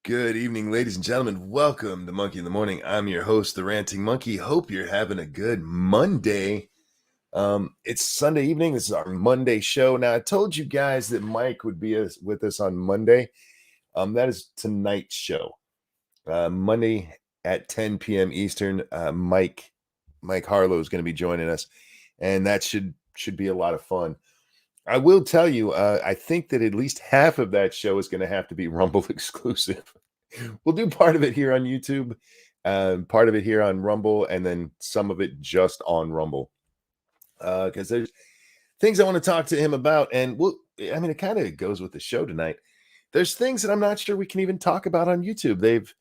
Good evening, ladies and gentlemen. Welcome to Monkey in the Morning. I'm your host, the Ranting Monkey. Hope you're having a good Monday. It's Sunday evening. This is our Monday show. Now, I told you guys that Mike would be with us on Monday. That is tonight's show. Monday at 10 p.m. Eastern. Mike Harlow is going to be joining us, and that should be a lot of fun. I will tell you, I think that at least half of that show is going to have to be Rumble exclusive. We'll do part of it here on YouTube, part of it here on Rumble, and then some of it just on Rumble. Because there's things I want to talk to him about, and it kind of goes with the show tonight. There's things that I'm not sure we can even talk about on YouTube. They've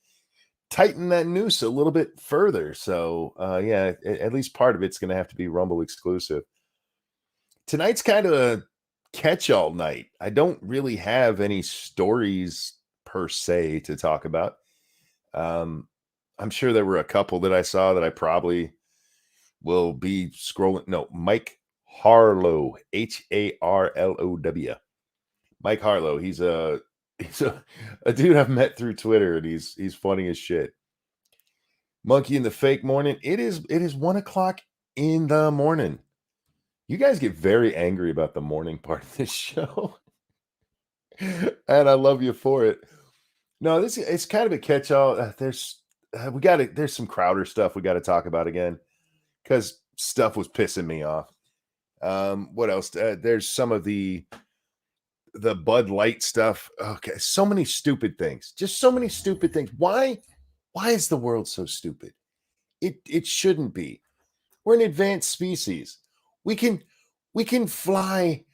tightened that noose a little bit further. So, yeah, at least part of it's going to have to be Rumble exclusive. Tonight's kind of a catch-all night. I don't really have any stories per se to talk about. I'm sure there were a couple that I saw that I probably will be scrolling. No, Mike Harlow, Harlow. Mike Harlow. He's a dude I've met through Twitter, and he's funny as shit. Monkey in the Fake Morning. It is 1:00 in the morning. You guys get very angry about the morning part of this show. And I love you for it. No, it's kind of a catch-all. There's some Crowder stuff we got to talk about again because stuff was pissing me off. What else? There's some of the Bud Light stuff. Okay, so many stupid things. Just so many stupid things. Why is the world so stupid? It shouldn't be. We're an advanced species. We can fly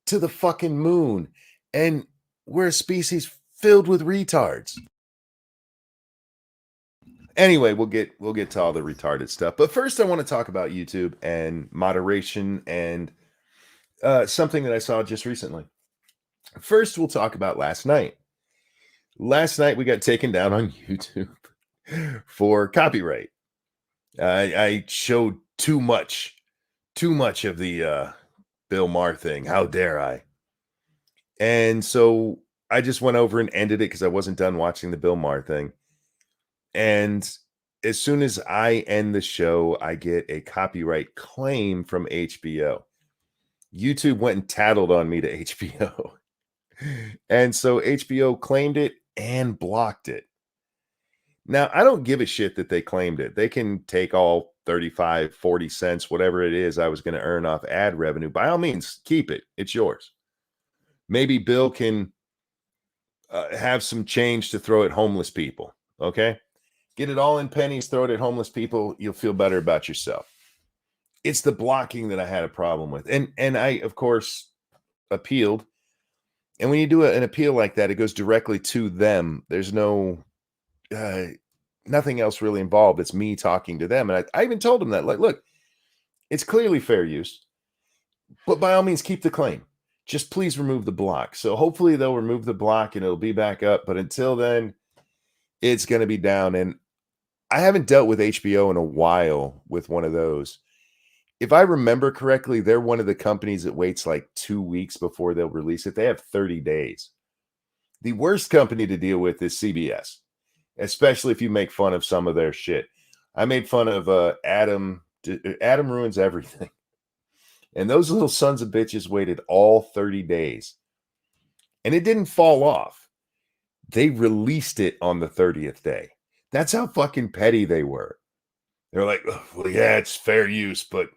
to the fucking moon, and we're a species filled with retards. Anyway, we'll get to all the retarded stuff. But first, I want to talk about YouTube and moderation and something that I saw just recently. First, we'll talk about last night. Last night, we got taken down on YouTube for copyright. I showed too much of the Bill Maher thing. How dare I? And so I just went over and ended it because I wasn't done watching the Bill Maher thing. And as soon as I end the show, I get a copyright claim from HBO. YouTube went and tattled on me to HBO. And so HBO claimed it and blocked it. Now, I don't give a shit that they claimed it. They can take all 35, 40 cents, whatever it is I was going to earn off ad revenue. By all means, keep it. It's yours. Maybe Bill can have some change to throw at homeless people. Okay? Get it all in pennies, throw it at homeless people. You'll feel better about yourself. It's the blocking that I had a problem with. And I, of course, appealed. And when you do an appeal like that, it goes directly to them. There's no... nothing else really involved. It's me talking to them. And I even told them that, like, look, it's clearly fair use, but by all means, keep the claim. Just please remove the block. So hopefully they'll remove the block and it'll be back up. But until then, it's going to be down. And I haven't dealt with HBO in a while with one of those. If I remember correctly, they're one of the companies that waits like 2 weeks before they'll release it. They have 30 days. The worst company to deal with is CBS. Especially if you make fun of some of their shit. I made fun of Adam. Adam ruins everything. And those little sons of bitches waited all 30 days. And it didn't fall off. They released it on the 30th day. That's how fucking petty they were. They're like, well, yeah, it's fair use, but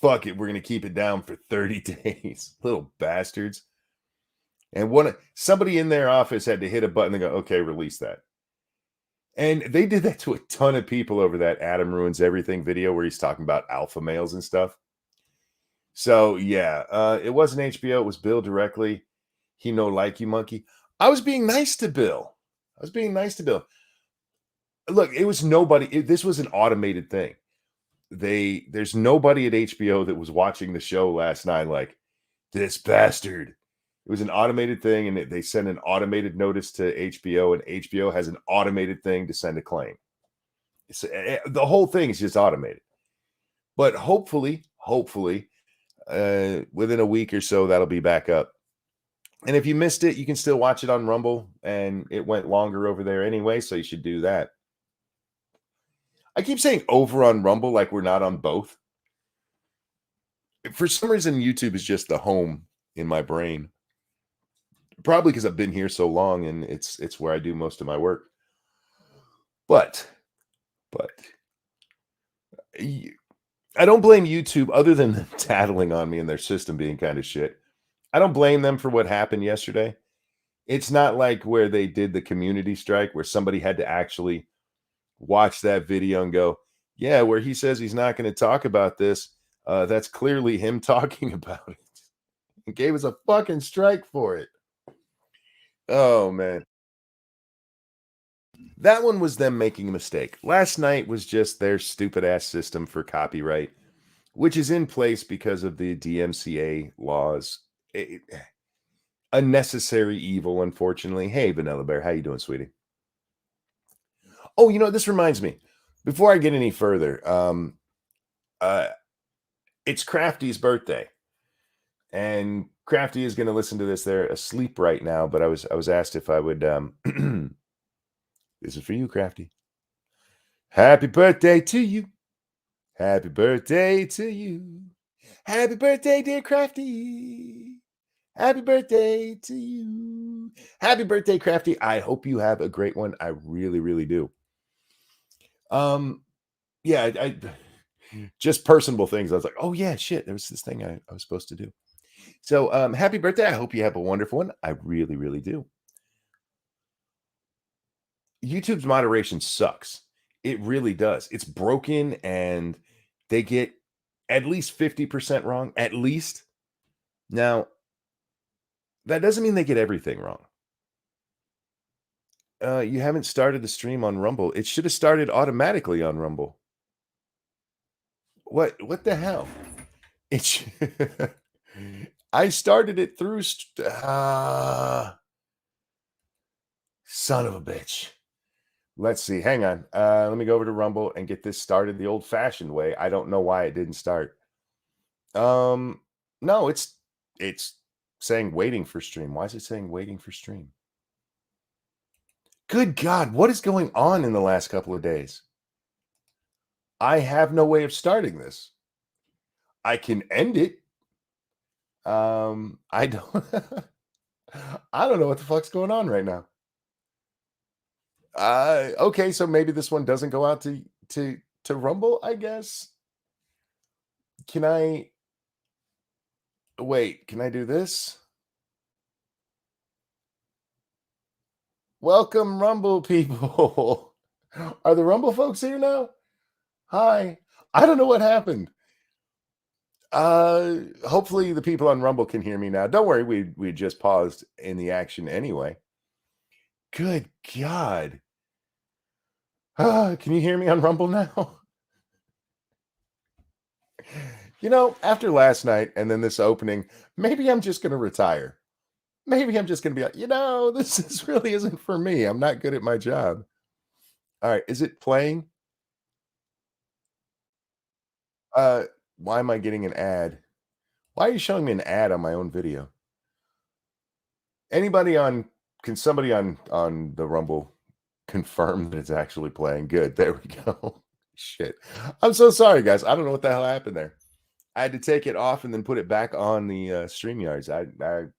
fuck it. We're going to keep it down for 30 days. Little bastards. And somebody in their office had to hit a button and go, okay, release that. And they did that to a ton of people over that Adam Ruins Everything video where he's talking about alpha males and stuff. So, yeah, it wasn't HBO. It was Bill directly. He no like you, monkey. I was being nice to Bill. Look, it was nobody. This was an automated thing. There's nobody at HBO that was watching the show last night like, this bastard. It was an automated thing, and they send an automated notice to HBO, and HBO has an automated thing to send a claim. The whole thing is just automated. But hopefully, within a week or so, that'll be back up. And if you missed it, you can still watch it on Rumble, and it went longer over there anyway, so you should do that. I keep saying over on Rumble like we're not on both. For some reason, YouTube is just the home in my brain. Probably because I've been here so long and it's where I do most of my work. But but y- I don't blame YouTube other than them tattling on me and their system being kind of shit. I don't blame them for what happened yesterday. It's not like where they did the community strike where somebody had to actually watch that video and go, yeah, where he says he's not going to talk about this. That's clearly him talking about it. He gave us a fucking strike for it. Oh man. That one was them making a mistake. Last night was just their stupid ass system for copyright, which is in place because of the DMCA laws. A necessary evil, unfortunately. Hey, Vanilla Bear, how you doing, sweetie? Oh, this reminds me. Before I get any further, uh, it's Crafty's birthday, and Crafty is going to listen to this. They're asleep right now, but I was asked if I would. This is for you, Crafty. Happy birthday to you. Happy birthday to you. Happy birthday, dear Crafty. Happy birthday to you. Happy birthday, Crafty. I hope you have a great one. I really, really do. Yeah, I just personable things. I was like, oh yeah, shit. There was this thing I was supposed to do. So happy birthday. I hope you have a wonderful one. I really, really do. YouTube's moderation sucks. It really does. It's broken and they get at least 50% wrong. At least. Now, that doesn't mean they get everything wrong. You haven't started the stream on Rumble. It should have started automatically on Rumble. What the hell? It sh- I started it through son of a bitch. Let's see. Hang on. Let me go over to Rumble and get this started the old-fashioned way. I don't know why it didn't start. No, it's saying waiting for stream. Why is it saying waiting for stream? Good God, what is going on in the last couple of days? I have no way of starting this. I can end it. I don't I don't know what the fuck's going on right now. Okay, so maybe this one doesn't go out to Rumble, I guess. Can I wait? Can I do this? Welcome, Rumble people. Are the Rumble folks here now? Hi. I don't know what happened. Hopefully the people on Rumble can hear me now. Don't worry, we just paused in the action anyway. Good God. Can you hear me on Rumble now? After last night and then this opening, maybe I'm just going to retire. Maybe I'm just going to be like, this really isn't for me. I'm not good at my job. All right. Is it playing? Uh, why am I getting an ad? Why are you showing me an ad on my own video? Can somebody on the Rumble confirm that it's actually playing? Good. There we go. Shit. I'm so sorry, guys. I don't know what the hell happened there. I had to take it off and then put it back on the StreamYards.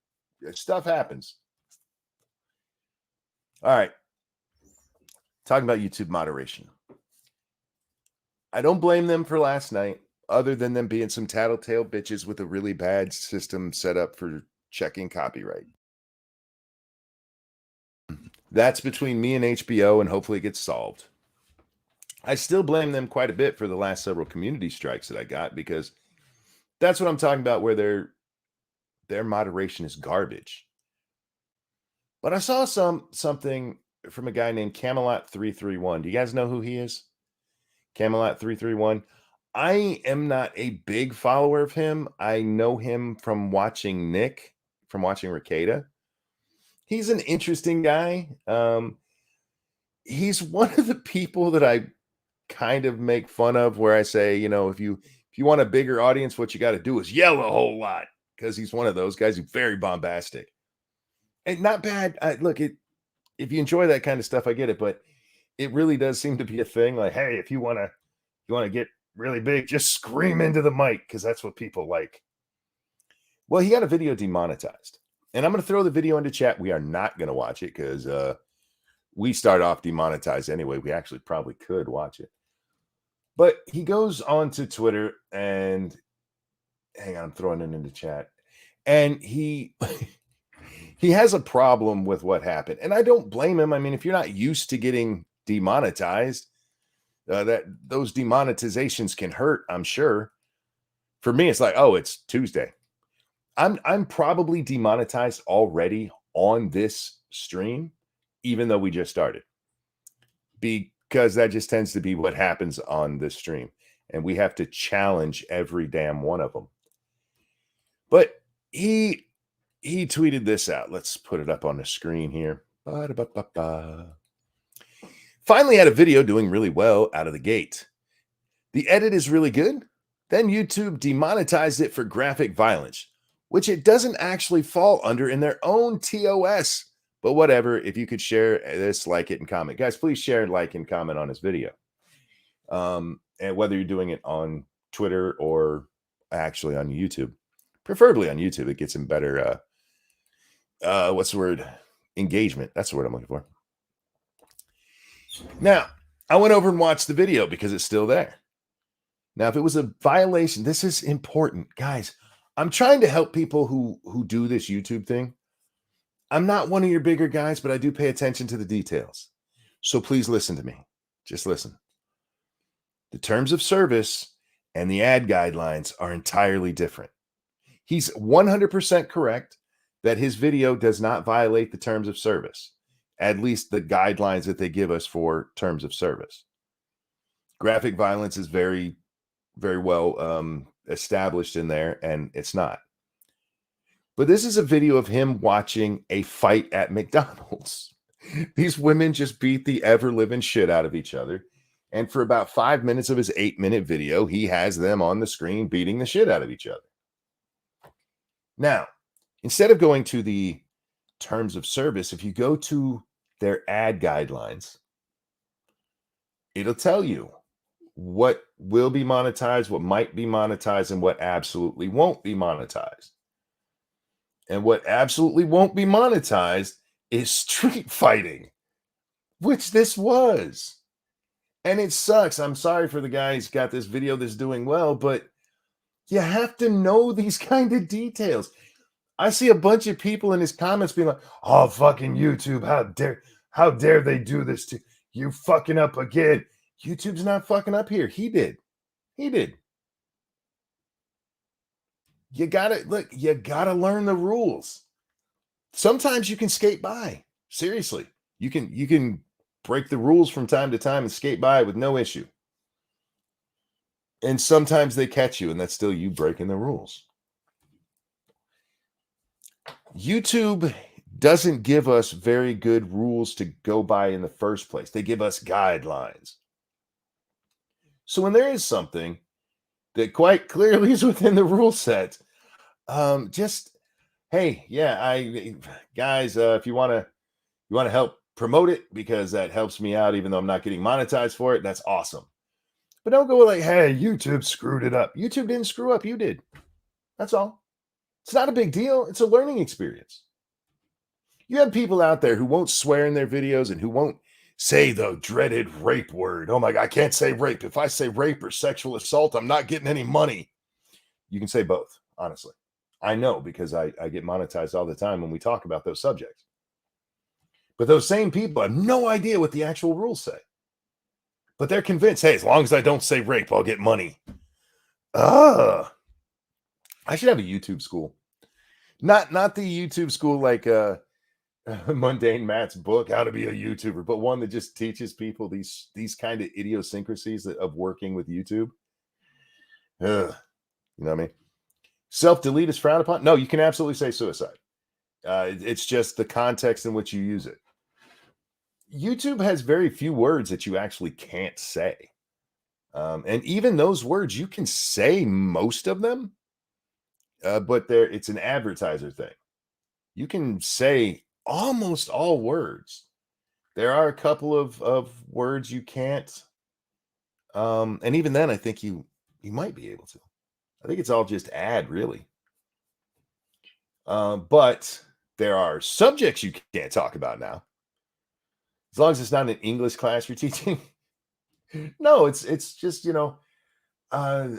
Stuff happens. All right. Talking about YouTube moderation. I don't blame them for last night, other than them being some tattletale bitches with a really bad system set up for checking copyright. That's between me and HBO, and hopefully it gets solved. I still blame them quite a bit for the last several community strikes that I got, because that's what I'm talking about, where their moderation is garbage. But I saw something from a guy named Camelot 331. Do you guys know who he is? Camelot 331. I am not a big follower of him. I know him from watching Nick, from watching Ricada. He's an interesting guy. He's one of the people that I kind of make fun of, where I say, if you want a bigger audience, what you got to do is yell a whole lot, because he's one of those guys who's very bombastic. And not bad. Look, if you enjoy that kind of stuff, I get it, but it really does seem to be a thing. Like, hey, if you want to get really big, just scream into the mic because that's what people like. Well, he got a video demonetized, and I'm going to throw the video into chat. We are not going to watch it because we start off demonetized anyway. We actually probably could watch it, but he goes on to Twitter and hang on, I'm throwing it into chat, and he he has a problem with what happened, and I don't blame him. I mean, if you're not used to getting demonetized, that those demonetizations can hurt, I'm sure. For me, it's like, oh, it's Tuesday. I'm probably demonetized already on this stream, even though we just started, because that just tends to be what happens on this stream, and we have to challenge every damn one of them. But he tweeted this out. Let's put it up on the screen here. Ba-da-ba-ba-ba. Finally had a video doing really well out of the gate. The edit is really good. Then YouTube demonetized it for graphic violence, which it doesn't actually fall under in their own TOS. But whatever, if you could share this, like it, and comment. Guys, please share, like, and comment on this video. And whether you're doing it on Twitter or actually on YouTube. Preferably on YouTube. It gets some better, what's the word? Engagement. That's the word I'm looking for. Now, I went over and watched the video because it's still there. Now, if it was a violation, this is important. Guys, I'm trying to help people who do this YouTube thing. I'm not one of your bigger guys, but I do pay attention to the details. So please listen to me. Just listen. The terms of service and the ad guidelines are entirely different. He's 100% correct that his video does not violate the terms of service, at least the guidelines that they give us for terms of service. Graphic violence is very, very well established in there, and it's not. But this is a video of him watching a fight at McDonald's. These women just beat the ever-living shit out of each other. And for about 5 minutes of his 8-minute video, he has them on the screen beating the shit out of each other. Now, instead of going to the terms of service, if you go to their ad guidelines, it'll tell you what will be monetized, what might be monetized, and what absolutely won't be monetized. And what absolutely won't be monetized is street fighting, which this was. And it sucks. I'm sorry for the guy who's got this video that's doing well, but you have to know these kind of details. I see a bunch of people in his comments being like, oh, fucking YouTube, how dare they do this to you, fucking up again. YouTube's not fucking up here. He did. You gotta learn the rules. Sometimes you can skate by. Seriously. You can break the rules from time to time and skate by with no issue. And sometimes they catch you, and that's still you breaking the rules. YouTube doesn't give us very good rules to go by in the first place. They give us guidelines. So when there is something that quite clearly is within the rule set, just hey, yeah, guys, if you want to help promote it because that helps me out, even though I'm not getting monetized for it, that's awesome. But don't go like, hey, YouTube screwed it up. YouTube didn't screw up, you did. That's all. It's not a big deal. It's a learning experience. You have people out there who won't swear in their videos and who won't say the dreaded rape word. Oh my God, I can't say rape. If I say rape or sexual assault, I'm not getting any money. You can say both, honestly. I know because I get monetized all the time when we talk about those subjects. But those same people have no idea what the actual rules say. But they're convinced, hey, as long as I don't say rape, I'll get money. I should have a YouTube school. Not the YouTube school like Mundane Matt's book, How to Be a YouTuber, but one that just teaches people these kind of idiosyncrasies of working with YouTube. You know what I mean? Self-delete is frowned upon? No, you can absolutely say suicide. It's just the context in which you use it. YouTube has very few words that you actually can't say. And even those words, you can say most of them, but it's an advertiser thing. You can say almost all words. There are a couple of words you can't, and even then, I think you might be able to. I think it's all just ad, really. But there are subjects you can't talk about now, as long as it's not an English class you're teaching. No, it's just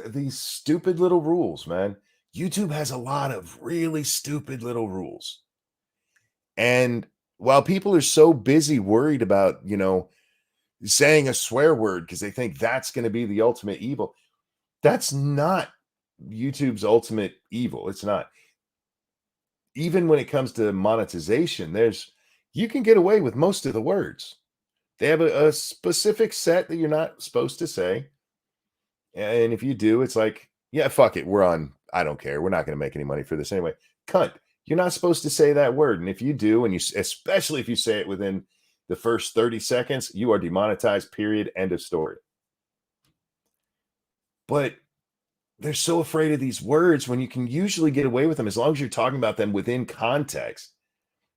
these stupid little rules, man. YouTube has a lot of really stupid little rules, and while people are so busy worried about saying a swear word because they think that's going to be the ultimate evil, that's not YouTube's ultimate evil. It's not. Even when it comes to monetization, you can get away with most of the words. They have a specific set that you're not supposed to say. And if you do, it's like, yeah, fuck it. We're on. I don't care. We're not going to make any money for this anyway. Cunt. You're not supposed to say that word. And if you do, especially if you say it within the first 30 seconds, you are demonetized, period. End of story. But they're so afraid of these words when you can usually get away with them as long as you're talking about them within context.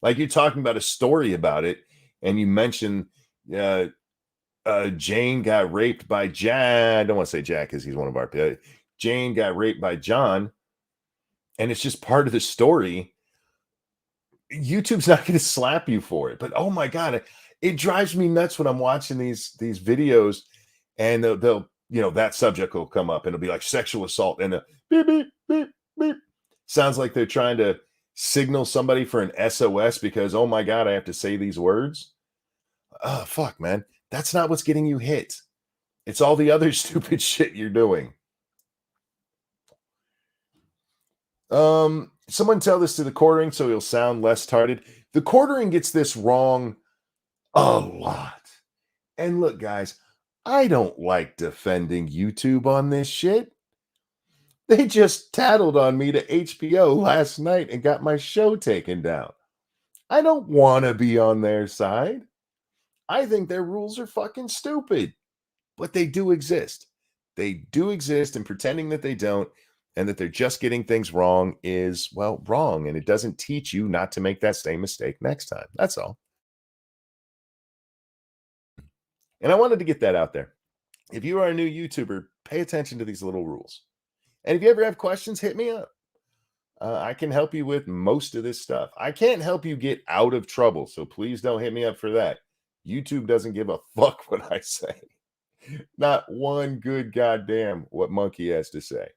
Like you're talking about a story about it, and you mention Jane got raped by Jack. I don't want to say Jack because he's one of our. Jane got raped by John, and it's just part of the story. YouTube's not going to slap you for it, but oh my god, it drives me nuts when I'm watching these videos, and they'll that subject will come up and it'll be like sexual assault and a beep beep beep beep. Sounds like they're trying to signal somebody for an SOS because oh my god, I have to say these words. Oh fuck, man, that's not what's getting you hit. It's all the other stupid shit you're doing. Someone tell this to the quartering so he'll sound less tarded. The quartering gets this wrong a lot. And look, guys, I don't like defending YouTube on this shit. They just tattled on me to HBO last night and got my show taken down. I don't want to be on their side. I think their rules are fucking stupid, but they do exist. They do exist, and pretending that they don't and that they're just getting things wrong is, well, wrong. And it doesn't teach you not to make that same mistake next time. That's all. And I wanted to get that out there. If you are a new YouTuber, pay attention to these little rules. And if you ever have questions, hit me up. I can help you with most of this stuff. I can't help you get out of trouble, so please don't hit me up for that. YouTube doesn't give a fuck what I say. Not one good goddamn what Monkey has to say.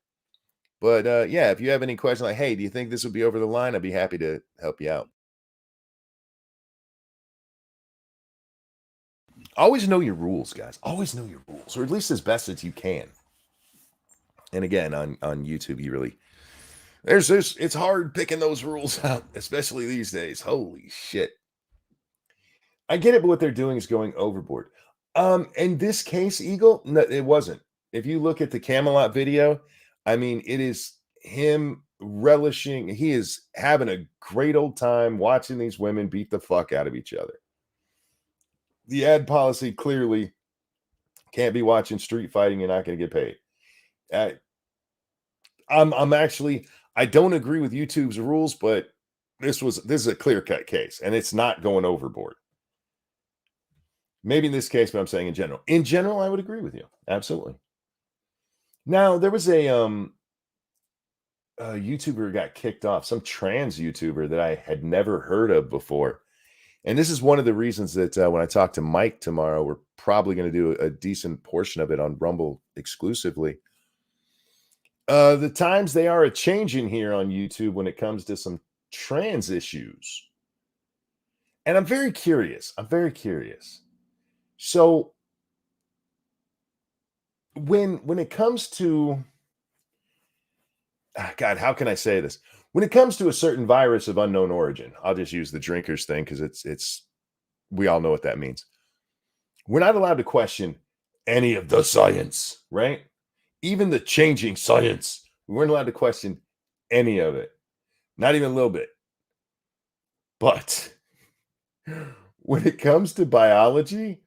But yeah, if you have any questions like, hey, do you think this would be over the line? I'd be happy to help you out. Always know your rules, guys. Always know your rules, or at least as best as you can. And again, on YouTube, you really it's hard picking those rules out, especially these days. Holy shit. I get it, but what they're doing is going overboard. In this case, Eagle, no, it wasn't. If you look at the Camelot video, I mean, it is him relishing. He is having a great old time watching these women beat the fuck out of each other. The ad policy clearly can't be watching street fighting. You're not going to get paid. I'm actually, I don't agree with YouTube's rules, but this is a clear-cut case, and it's not going overboard. Maybe in this case, but I'm saying in general. In general, I would agree with you. Absolutely. Now, there was a YouTuber got kicked off, some trans YouTuber that I had never heard of before. And this is one of the reasons that when I talk to Mike tomorrow, we're probably going to do a decent portion of it on Rumble exclusively. The times they are a changing here on YouTube when it comes to some trans issues. And I'm very curious. So when it comes to God, how can I say this? When it comes to a certain virus of unknown origin, I'll just use the drinkers thing because it's we all know what that means. We're not allowed to question any of the science, right? Even the changing science. We weren't allowed to question any of it. Not even a little bit. But when it comes to biology,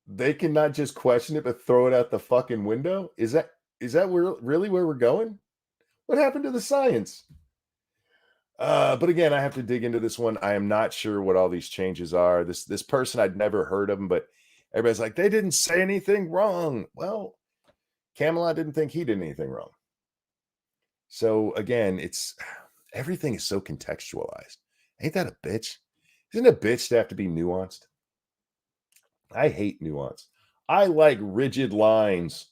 they cannot just question it but throw it out the fucking window. Is that really where we're going? What happened to the science? But again, I have to dig into this one. I am not sure what all these changes are. This person, I'd never heard of them, but everybody's like, they didn't say anything wrong. Well, Camelot didn't think he did anything wrong. So again, it's everything is so contextualized. Ain't that a bitch? Isn't it a bitch to have to be nuanced? I hate nuance. I like rigid lines.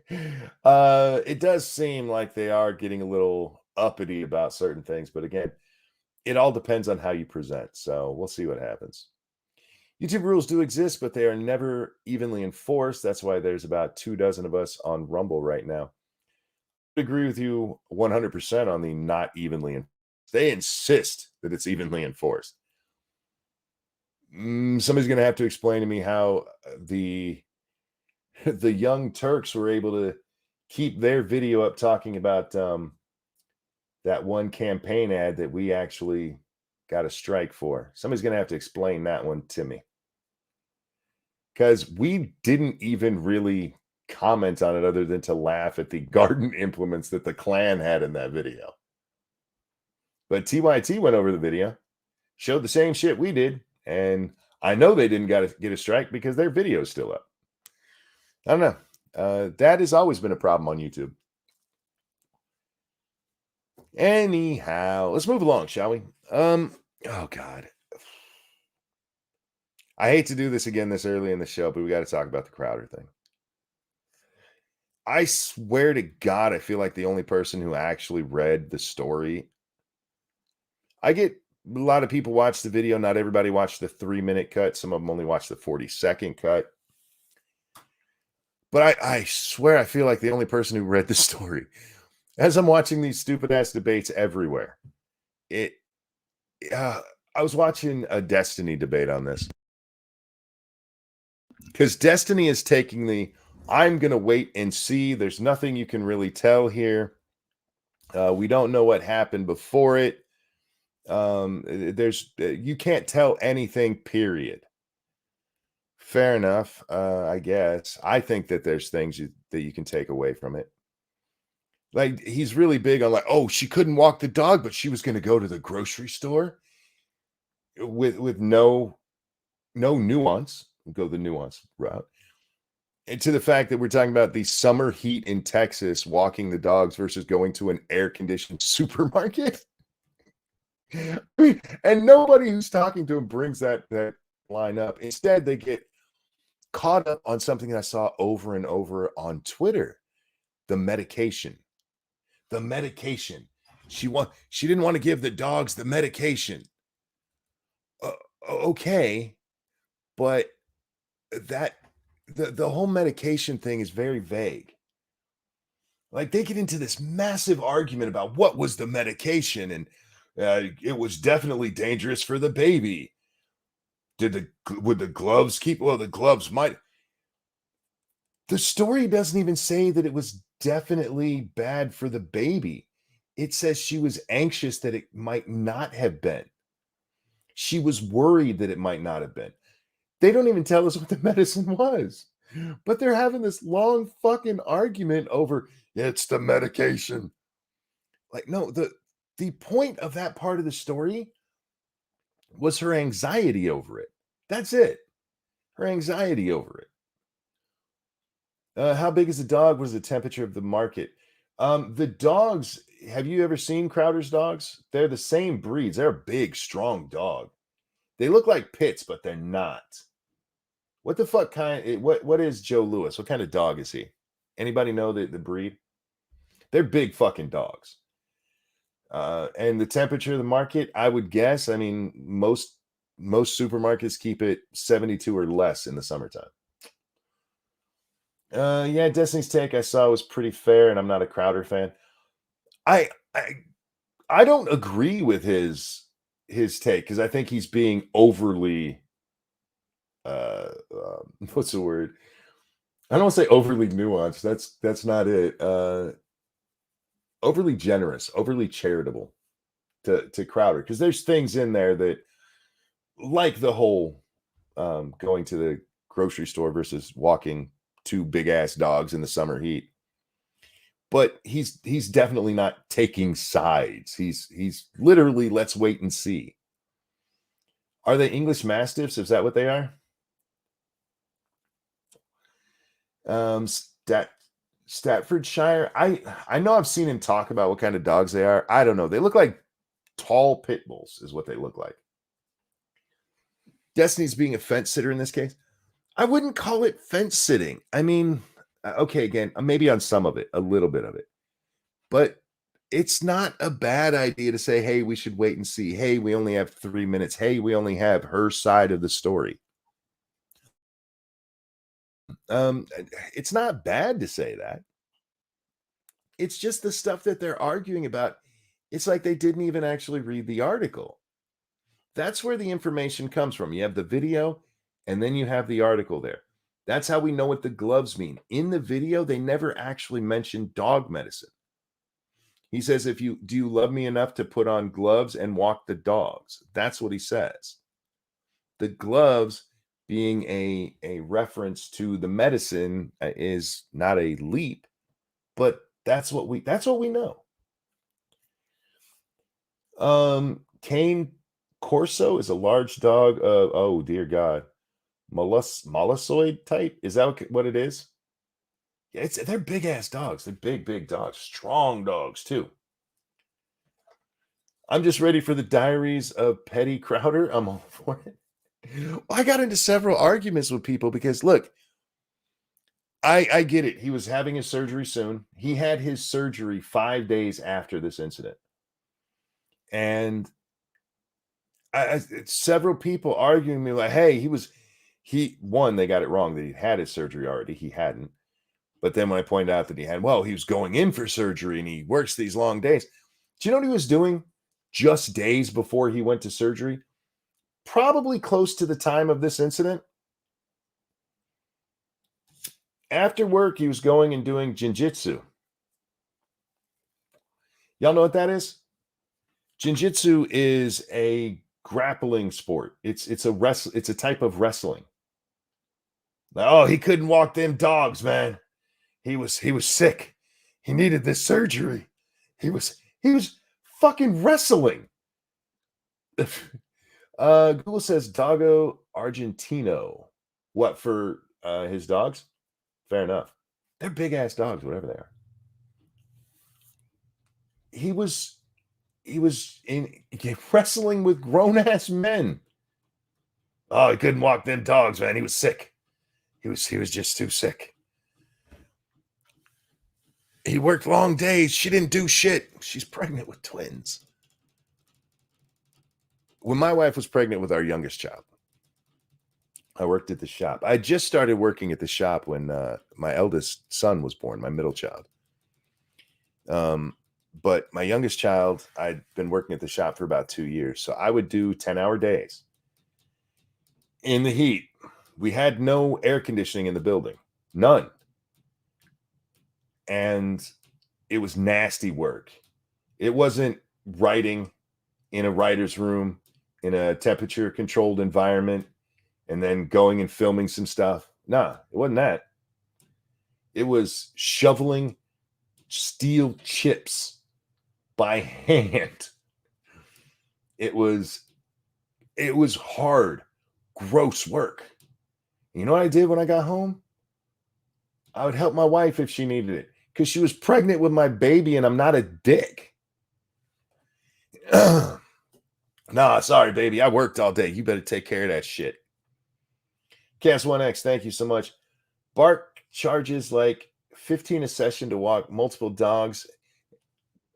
It does seem like they are getting a little uppity about certain things, but again, it all depends on how you present. So we'll see what happens. YouTube rules do exist, but they are never evenly enforced. That's why there's about 24 of us on Rumble right now. I agree with you 100% on the not evenly enforced. They insist that it's evenly enforced. Somebody's going to have to explain to me how the Young Turks were able to keep their video up talking about that one campaign ad that we actually got a strike for. Somebody's going to have to explain that one to me. Because we didn't even really comment on it other than to laugh at the garden implements that the clan had in that video. But TYT went over the video, showed the same shit we did, and I know they didn't get a strike because their video is still up. I don't know. That has always been a problem on YouTube. Anyhow, let's move along, shall we? Oh God. I hate to do this again this early in the show, but we got to talk about the Crowder thing. I swear to God, I feel like the only person who actually read the story. I get a lot of people watch the video. Not everybody watched the 3-minute cut. Some of them only watched the 40-second cut. But I swear I feel like the only person who read the story. As I'm watching these stupid ass debates everywhere, I was watching a Destiny debate on this. Because Destiny is taking the I'm going to wait and see. There's nothing you can really tell here. We don't know what happened before it. You can't tell anything, period. Fair enough, I guess. I think that there's things that you can take away from it. Like, he's really big on like, oh, she couldn't walk the dog, but she was going to go to the grocery store with no nuance. Go the nuance route. And to the fact that we're talking about the summer heat in Texas, walking the dogs versus going to an air-conditioned supermarket. I mean, and nobody who's talking to him brings that line up. Instead, they get caught up on something that I saw over and over on Twitter: the medication. The medication. She didn't want to give the dogs the medication. Okay, but that the whole medication thing is very vague. Like, they get into this massive argument about what was the medication, and it was definitely dangerous for the baby. Would the gloves keep? Well, the gloves might. The story doesn't even say that it was definitely bad for the baby. It says she was anxious that it might not have been. She was worried that it might not have been. They don't even tell us what the medicine was. But they're having this long fucking argument over it's the medication. Like, no, the point of that part of the story was her anxiety over it. That's it. Her anxiety over it. How big is the dog? What is the temperature of the market? The dogs, have you ever seen Crowder's dogs? They're the same breeds. They're a big, strong dog. They look like pits, but they're not. What the fuck what is Joe Louis? What kind of dog is he? Anybody know the breed? They're big fucking dogs. And the temperature of the market, I would guess, I mean, most supermarkets keep it 72 or less in the summertime. Yeah, Destiny's take I saw was pretty fair, and I'm not a Crowder fan. I don't agree with his take, because I think he's being overly what's the word? I don't want to say overly nuanced. That's not it. Overly generous, overly charitable to Crowder, because there's things in there that, like the whole going to the grocery store versus walking two big ass dogs in the summer heat. but he's definitely not taking sides. He's literally let's wait and see. Are they English Mastiffs? Is that what they are? Stat Staffordshire. I know I've seen him talk about what kind of dogs they are. I don't know. They look like tall pit bulls, is what they look like. Destiny's being a fence sitter in this case. I wouldn't call it fence sitting. I mean, okay, again, maybe on some of it, a little bit of it, but it's not a bad idea to say, hey, we should wait and see. Hey, we only have 3 minutes. Hey, we only have her side of the story. Um, it's not bad to say that. It's just the stuff that they're arguing about. It's like they didn't even actually read the article. That's where the information comes from. You have the video and then you have the article there. That's how we know what the gloves mean. In the video, they never actually mention dog medicine. He says, if you do you love me enough to put on gloves and walk the dogs? That's what he says. The gloves being a reference to the medicine is not a leap, but that's what we know. Cane Corso is a large dog of, oh dear God, molluscoid type. Is that what it is? Yeah, they're big ass dogs. They're big dogs, strong dogs too. I'm just ready for the Diaries of Petty Crowder. I'm all for it. Well, I got into several arguments with people because look, I get it. He was having his surgery soon. He had his surgery 5 days after this incident. And several people arguing me like, hey, they got it wrong that he had his surgery already. He hadn't. But then when I pointed out that he was going in for surgery and he works these long days. Do you know what he was doing just days before he went to surgery? Probably close to the time of this incident. After work, he was going and doing jiu-jitsu. Y'all know what that is? Jiu-jitsu is a grappling sport. It's a type of wrestling. Oh, he couldn't walk them dogs, man. He was sick. He needed this surgery. He was fucking wrestling. Google says Doggo Argentino. What for his dogs? Fair enough. They're big ass dogs, whatever they are. He was in wrestling with grown ass men. Oh, he couldn't walk them dogs, man. He was sick. He was just too sick. He worked long days. She didn't do shit. She's pregnant with twins. When my wife was pregnant with our youngest child, I worked at the shop. I just started working at the shop when my eldest son was born, my middle child. But my youngest child, I'd been working at the shop for about 2 years. So I would do 10-hour days in the heat. We had no air conditioning in the building, none. And it was nasty work. It wasn't writing in a writer's room in a temperature controlled environment and then going and filming some stuff. Nah, it wasn't that. It was shoveling steel chips by hand. It was hard, gross work. You know what I did when I got home? I would help my wife if she needed it because she was pregnant with my baby and I'm not a dick. Nah, sorry, baby. I worked all day. You better take care of that shit. Cast1X, thank you so much. Bark charges like 15 a session to walk multiple dogs.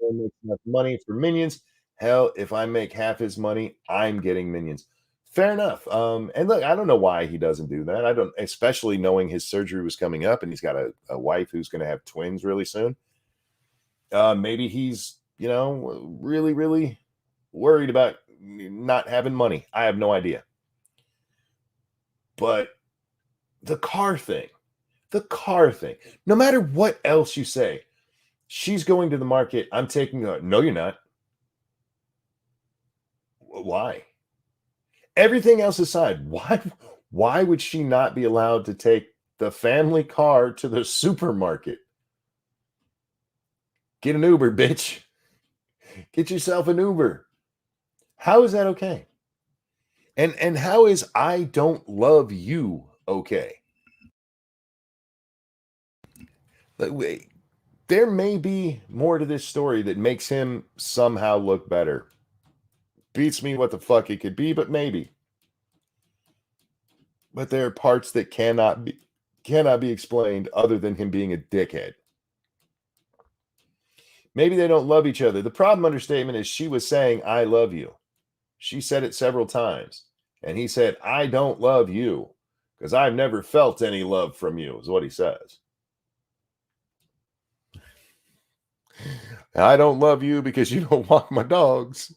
Makes enough money for minions. Hell, if I make half his money, I'm getting minions. Fair enough. And look, I don't know why he doesn't do that. I don't, especially knowing his surgery was coming up and he's got a wife who's going to have twins really soon. Maybe he's, really, really worried about not having money. I have no idea. But the car thing, no matter what else you say, she's going to the market. I'm taking her. No, you're not. Why? Everything else aside, why would she not be allowed to take the family car to the supermarket? Get an Uber, bitch. Get yourself an Uber. How is that okay? And how is I don't love you okay? Like, wait, there may be more to this story that makes him somehow look better. Beats me what the fuck it could be, but maybe. But there are parts that cannot be explained other than him being a dickhead. Maybe they don't love each other. The problem understatement is she was saying I love you. She said it several times. And he said, I don't love you because I've never felt any love from you, is what he says. I don't love you because you don't walk my dogs.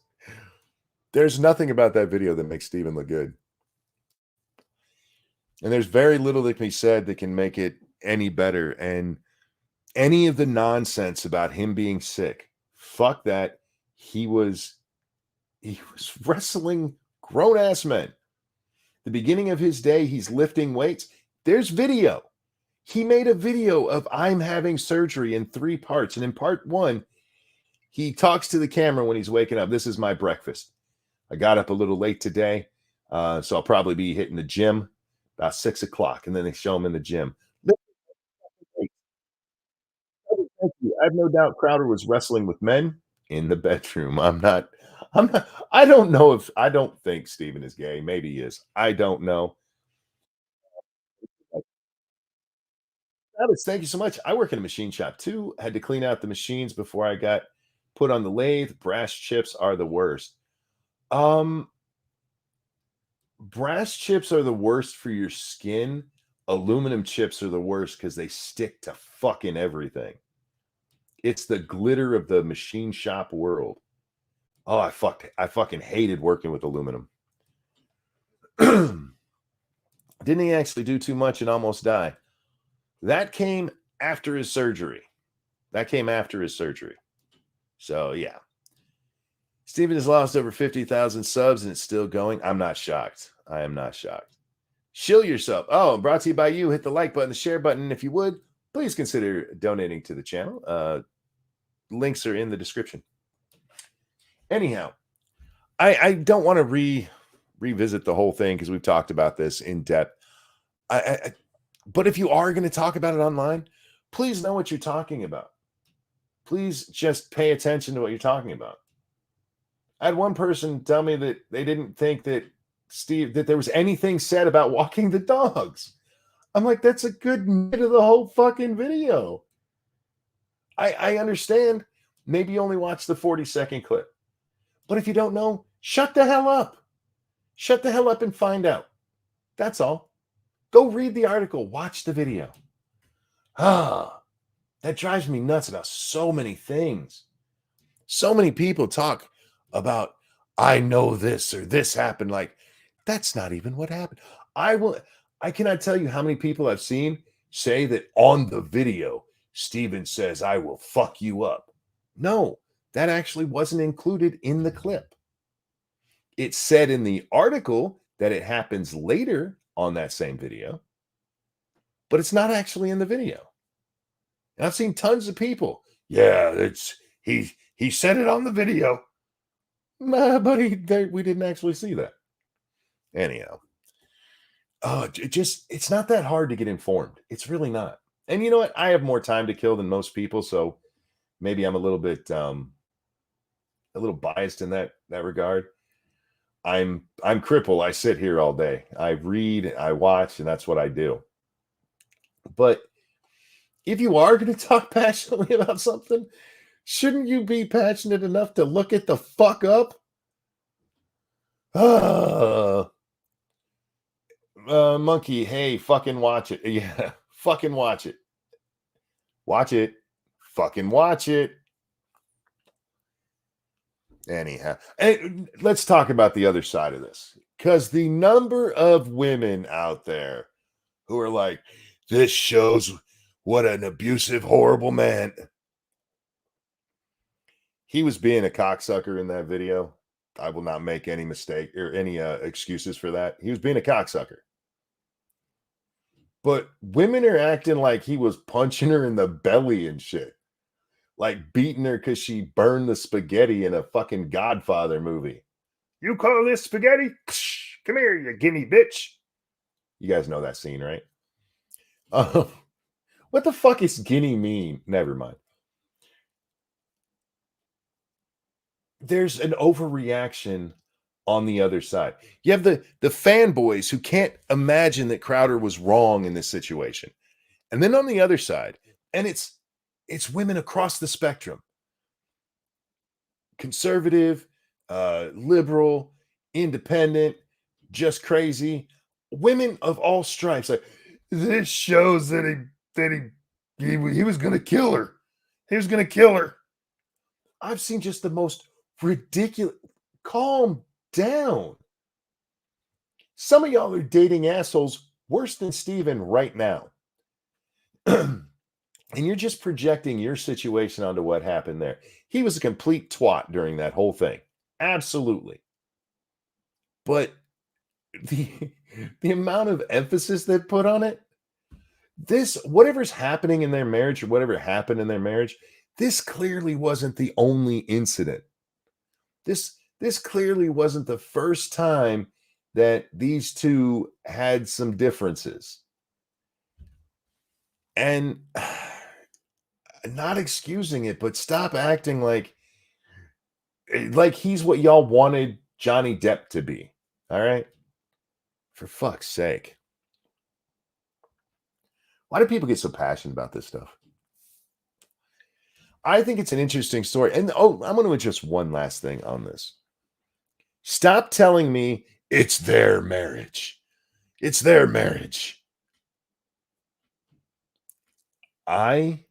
There's nothing about that video that makes Steven look good. And there's very little that can be said that can make it any better. And any of the nonsense about him being sick, fuck that. He was wrestling grown ass men. The beginning of his day, he's lifting weights. There's video. He made a video of I'm having surgery in 3 parts. And in part 1, he talks to the camera when he's waking up. This is my breakfast. I got up a little late today, so I'll probably be hitting the gym about 6 o'clock. And then they show him in the gym. Thank you. I have no doubt Crowder was wrestling with men in the bedroom. I don't know if I don't think Steven is gay. Maybe he is. I don't know. Travis, thank you so much. I work in a machine shop too. Had to clean out the machines before I got put on the lathe. Brass chips are the worst. Um, Brass chips are the worst for your skin. Aluminum chips are the worst because they stick to fucking everything. It's the glitter of the machine shop world. Oh, I fucking hated working with aluminum. Didn't he actually do too much and almost die? That came after his surgery. So, yeah. Steven has lost over 50,000 subs and it's still going. I'm not shocked. I am not shocked. Shill yourself. Oh, brought to you by you. Hit the like button, the share button. If you would, please consider donating to the channel. Links are in the description. Anyhow, I don't want to revisit the whole thing because we've talked about this in depth. But if you are going to talk about it online, please know what you're talking about. Please just pay attention to what you're talking about. I had one person tell me that they didn't think that there was anything said about walking the dogs. I'm like, that's a good minute of the whole fucking video. I understand. Maybe you only watch the 40-second clip. But if you don't know, shut the hell up. Shut the hell up and find out. That's all. Go read the article. Watch the video. That drives me nuts about so many things. So many people talk about, I know this or this happened. Like, that's not even what happened. I cannot tell you how many people I've seen say that on the video, Steven says, I will fuck you up. No, that actually wasn't included in the clip. It said in the article that it happens later on that same video, but it's not actually in the video. And I've seen tons of people. Yeah, he said it on the video. Nah, buddy, we didn't actually see that. Anyhow, it's not that hard to get informed. It's really not. And you know what? I have more time to kill than most people, so maybe I'm a little bit a little biased in that regard. I'm crippled. I sit here all day. I read, I watch, and that's what I do. But if you are going to talk passionately about something, shouldn't you be passionate enough to look it the fuck up? Monkey, hey, fucking watch it. Yeah, fucking watch it. Watch it. Fucking watch it. Anyhow, and let's talk about the other side of this. Because the number of women out there who are like, this shows what an abusive, horrible man. He was being a cocksucker in that video. I will not make any mistake or any excuses for that. He was being a cocksucker. But women are acting like he was punching her in the belly and shit. like beating her because she burned the spaghetti in a fucking Godfather movie. You call this spaghetti? Psh, come here, you guinea bitch. You guys know that scene, right? What the fuck is guinea mean? Never mind. There's an overreaction on the other side. You have the fanboys who can't imagine that Crowder was wrong in this situation. And then on the other side, and it's women across the spectrum. Conservative, liberal, independent, just crazy. Women of all stripes. Like, this shows that he was going to kill her. He was going to kill her. I've seen just the most ridiculous. Calm down. Some of y'all are dating assholes worse than Steven right now. And you're just projecting your situation onto what happened there. He was a complete twat during that whole thing. Absolutely. But the amount of emphasis they put on it, this, whatever's happening in their marriage or whatever happened in their marriage, this clearly wasn't the only incident. This clearly wasn't the first time that these two had some differences. And not excusing it, but stop acting like he's what y'all wanted Johnny Depp to be. All right? For fuck's sake. Why do people get so passionate about this stuff? I think it's an interesting story. And I'm going to address one last thing on this. Stop telling me it's their marriage. It's their marriage. I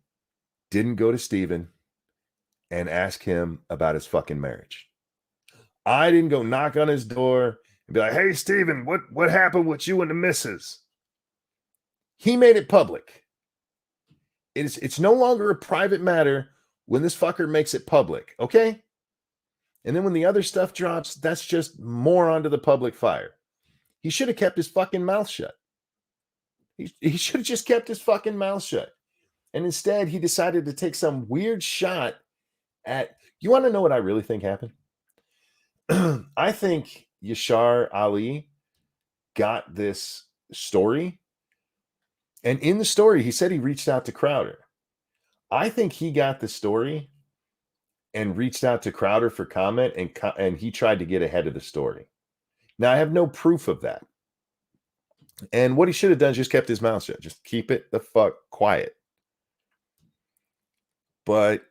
didn't go to Steven and ask him about his fucking marriage. I didn't go knock on his door and be like, hey, Steven, what happened with you and the missus? He made it public. It's no longer a private matter when this fucker makes it public, okay? And then when the other stuff drops, that's just more onto the public fire. He should have kept his fucking mouth shut. He should have just kept his fucking mouth shut. And instead, he decided to take some weird shot at... You want to know what I really think happened? I think Yashar Ali got this story. And in the story, he said he reached out to Crowder. I think he got the story and reached out to Crowder for comment, and he tried to get ahead of the story. Now, I have no proof of that. And what he should have done is just kept his mouth shut. Just keep it the fuck quiet. But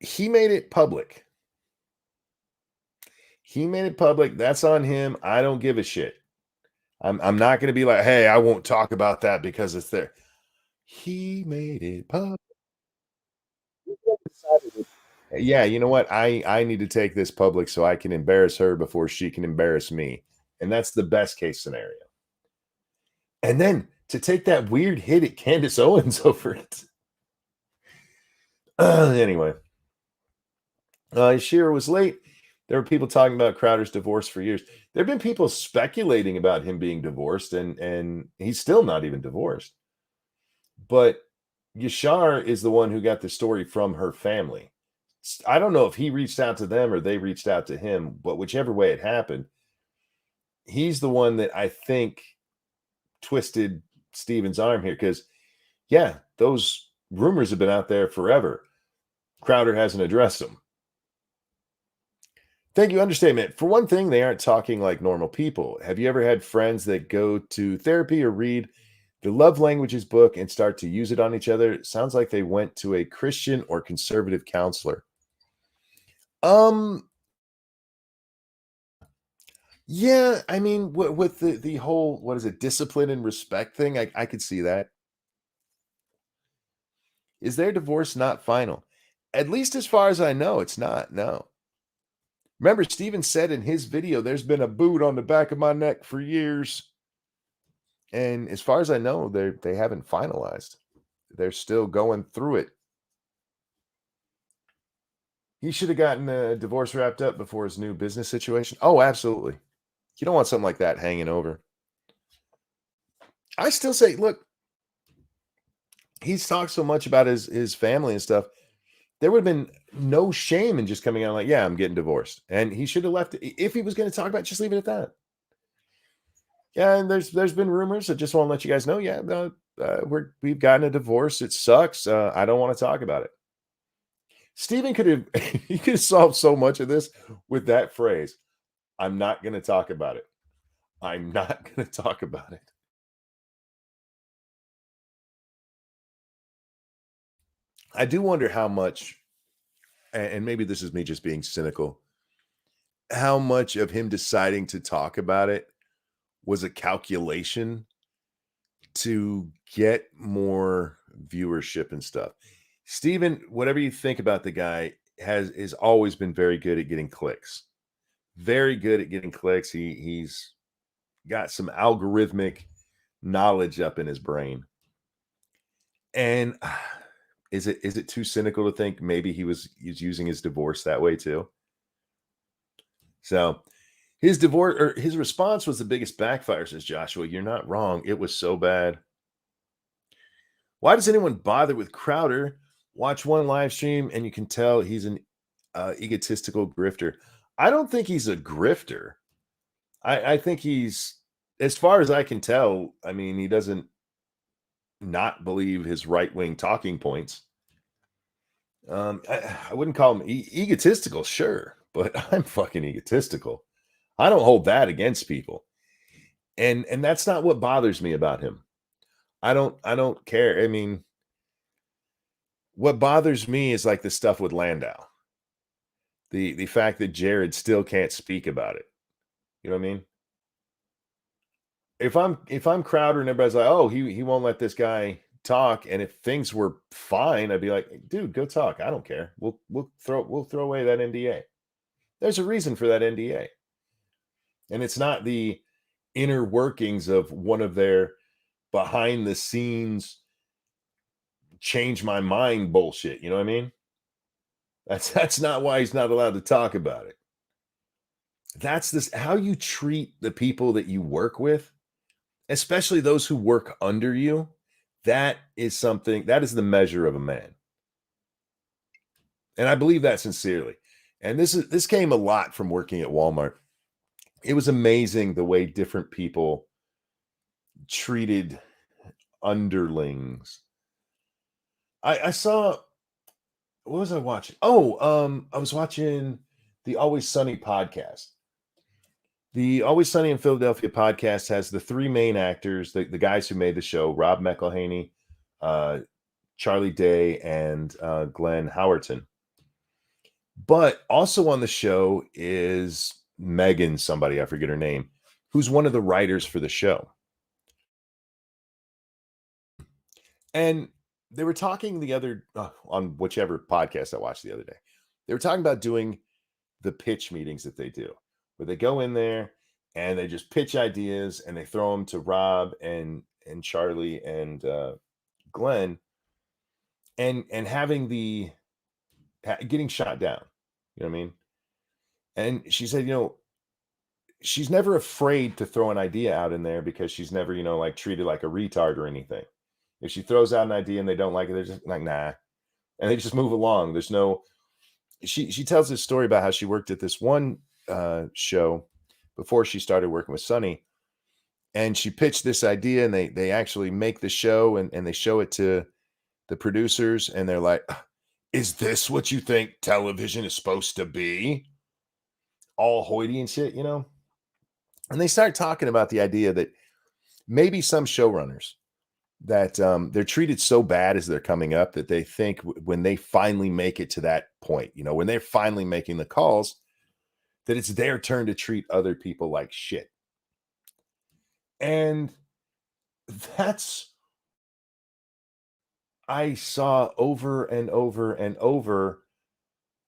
he made it public. He made it public. That's on him. I don't give a shit. I'm not going to be like, hey, I won't talk about that because it's there. He made it public. Yeah, you know what? I need to take this public so I can embarrass her before she can embarrass me. And that's the best case scenario. And then to take that weird hit at Candace Owens over it. Anyway. Shearer was late. There were people talking about Crowder's divorce for years. There have been people speculating about him being divorced, and he's still not even divorced. But Yashar is the one who got the story from her family. I don't know if he reached out to them or they reached out to him, but whichever way it happened, he's the one that I think twisted Steven's arm here. Because, yeah, those rumors have been out there forever. Crowder hasn't addressed them. Thank you. Understatement. For one thing, they aren't talking like normal people. Have you ever had friends that go to therapy or read the Love Languages book and start to use it on each other? It sounds like they went to a Christian or conservative counselor. Yeah, I mean, with the whole, what is it, discipline and respect thing, I could see that. Is their divorce not final? At least as far as I know, it's not. No. Remember, Steven said in his video, there's been a boot on the back of my neck for years. And as far as I know, they haven't finalized. They're still going through it. He should have gotten a divorce wrapped up before his new business situation. Oh, absolutely. You don't want something like that hanging over. I still say, look, he's talked so much about his family and stuff. there would have been no shame in just coming out like, yeah, I'm getting divorced. And he should have left it. If he was going to talk about it, just leave it at that. Yeah, and there's been rumors. I just want to let you guys know. Yeah, no, we've gotten a divorce. It sucks. I don't want to talk about it. Stephen could have he could have solved so much of this with that phrase. I'm not going to talk about it. I'm not going to talk about it. I do wonder how much, and maybe this is me just being cynical, how much of him deciding to talk about it was a calculation to get more viewership and stuff. Steven, whatever you think about the guy, has always been very good at getting clicks. Very good at getting clicks. He's got some algorithmic knowledge up in his brain. And is it too cynical to think maybe he's using his divorce that way too? So his divorce or his response was the biggest backfire, says Joshua. You're not wrong. It was so bad. Why does anyone bother with Crowder? Watch one live stream and you can tell he's an egotistical grifter. I don't think he's a grifter. I think he's, as far as I can tell, I mean, he doesn't not believe his right wing talking points. I wouldn't call him egotistical, sure, but I'm fucking egotistical. I don't hold that against people, and that's not what bothers me about him. I don't care. I mean, what bothers me is like the stuff with Landau, the fact that Jared still can't speak about it. You know what I mean? If I'm Crowder and everybody's like, oh, he won't let this guy talk, and if things were fine, I'd be like, dude, go talk. I don't care. We'll throw away that NDA. There's a reason for that NDA, and it's not the inner workings of one of their behind the scenes change my mind bullshit. You know what I mean? That's not why he's not allowed to talk about it. That's this how you treat the people that you work with, especially those who work under you. That is something that is the measure of a man. And I believe that sincerely. And this came a lot from working at Walmart. It was amazing the way different people treated underlings. I saw, what was I watching? Oh, I was watching the Always Sunny podcast. The Always Sunny in Philadelphia podcast has the three main actors, the guys who made the show, Rob McElhaney, uh, Charlie Day, and Glenn Howerton. But also on the show is Megan, somebody, I forget her name, who's one of the writers for the show. And they were talking the other on whichever podcast I watched the other day. They were talking about doing the pitch meetings that they do, where they go in there and they just pitch ideas and they throw them to Rob and Charlie and Glenn, and having getting shot down. You know what I mean? And she said, she's never afraid to throw an idea out in there because she's never, like treated like a retard or anything. If she throws out an idea and they don't like it, they're just like, nah. And they just move along. There's no, she tells this story about how she worked at this one show before she started working with Sunny. And she pitched this idea and they actually make the show and they show it to the producers and they're like, is this what you think television is supposed to be? All hoity and shit, And they start talking about the idea that maybe some showrunners that they're treated so bad as they're coming up that they think when they finally make it to that point, when they're finally making the calls, that it's their turn to treat other people like shit. And that's, I saw over and over and over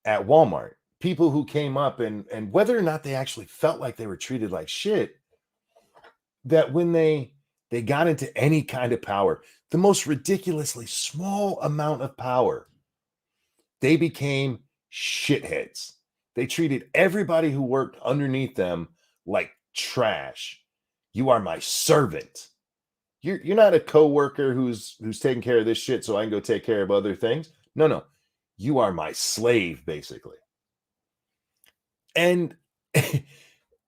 at Walmart. People who came up and whether or not they actually felt like they were treated like shit, that when they got into any kind of power, the most ridiculously small amount of power, they became shitheads. They treated everybody who worked underneath them like trash. You are my servant. You're not a coworker who's taking care of this shit so I can go take care of other things. No. You are my slave, basically. And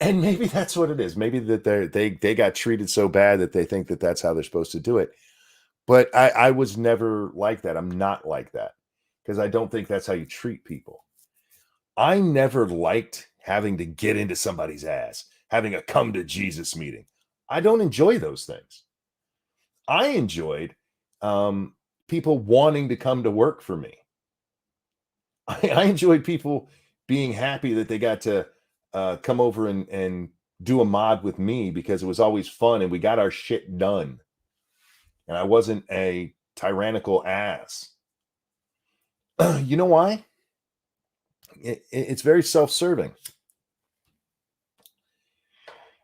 and maybe that's what it is. Maybe that they got treated so bad that they think that that's how they're supposed to do it. But I was never like that. I'm not like that because I don't think that's how you treat people. I never liked having to get into somebody's ass, having a come to Jesus meeting. I don't enjoy those things. I enjoyed people wanting to come to work for me. I enjoyed people being happy that they got to come over and do a mod with me because it was always fun and we got our shit done. And I wasn't a tyrannical ass. You know why? It's very self-serving.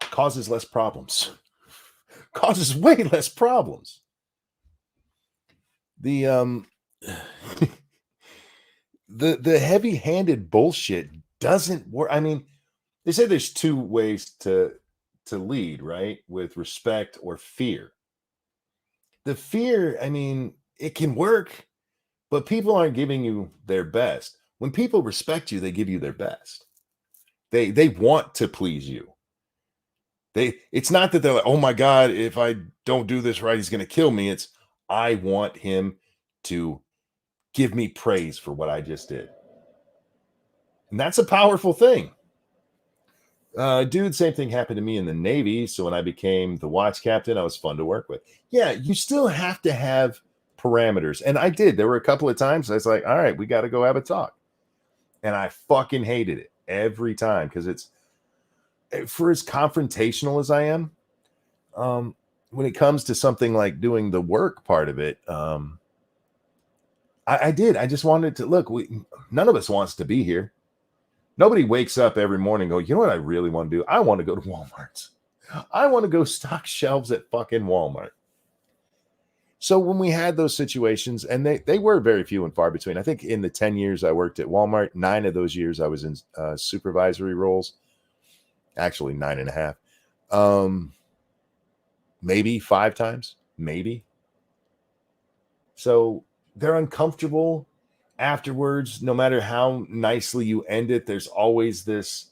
Causes less problems. Causes way less problems. The the heavy-handed bullshit doesn't work. I mean, they say there's two ways to lead, right? With respect or fear. The fear, I mean, it can work, but people aren't giving you their best. When people respect you, they give you their best. They want to please you. It's not that they're like, oh my God, if I don't do this right, he's gonna kill me. It's I want him to give me praise for what I just did. And that's a powerful thing. Dude, same thing happened to me in the Navy. So when I became the watch captain, I was fun to work with. Yeah, you still have to have parameters. And I did. There were a couple of times I was like, all right, we got to go have a talk. And I fucking hated it every time because it's for as confrontational as I am. When it comes to something like doing the work part of it, I did. I just wanted to look. None of us wants to be here. Nobody wakes up every morning and go, you know what I really want to do? I want to go to Walmart. I want to go stock shelves at fucking Walmart. So when we had those situations, and they were very few and far between. I think in the 10 years I worked at Walmart, 9 of those years I was in supervisory roles. Actually, 9.5. Maybe 5 times, maybe. So they're uncomfortable afterwards. No matter how nicely you end it, there's always this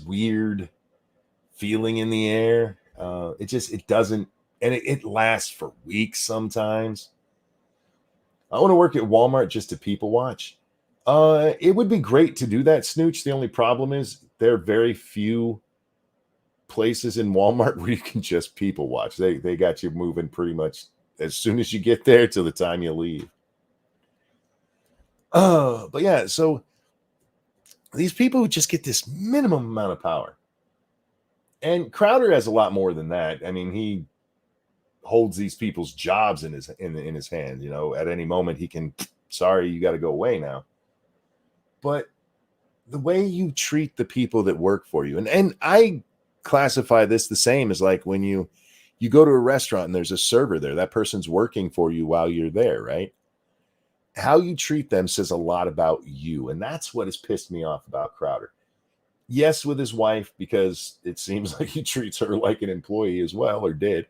weird feeling in the air. It doesn't, and it lasts for weeks sometimes. I want to work at Walmart just to people watch. It would be great to do that, Snooch. The only problem is there are very few places in Walmart where you can just people watch. They got you moving pretty much as soon as you get there till the time you leave. But yeah, so these people who just get this minimum amount of power. And Crowder has a lot more than that. I mean, he holds these people's jobs in his hand. You know, at any moment he can. Sorry, you got to go away now. But the way you treat the people that work for you, and I classify this the same as like when you go to a restaurant and there's a server there. That person's working for you while you're there, right? How you treat them says a lot about you, and that's what has pissed me off about Crowder. Yes, with his wife, because it seems like he treats her like an employee as well, or did.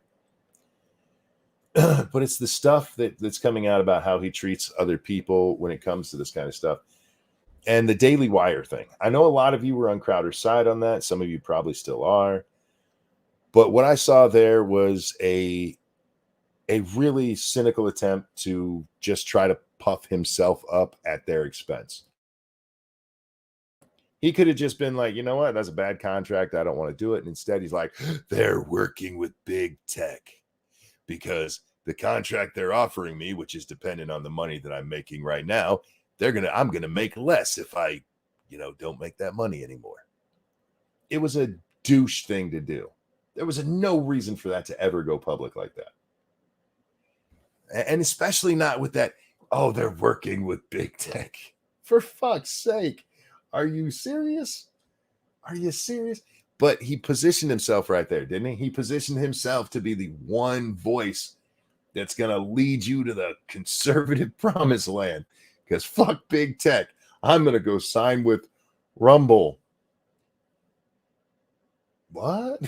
But it's the stuff that's coming out about how he treats other people when it comes to this kind of stuff. And the Daily Wire thing. I know a lot of you were on Crowder's side on that. Some of you probably still are. But what I saw there was a really cynical attempt to just try to puff himself up at their expense. He could have just been like, you know what? That's a bad contract. I don't want to do it. And instead, he's like, they're working with big tech because the contract they're offering me, which is dependent on the money that I'm making right now, I'm going to make less if I, don't make that money anymore. It was a douche thing to do. There was no reason for that to ever go public like that. And especially not with that, oh, they're working with big tech. For fuck's sake. Are you serious? Are you serious? But he positioned himself right there, didn't he? He positioned himself to be the one voice that's going to lead you to the conservative promised land. Because fuck big tech. I'm going to go sign with Rumble. What?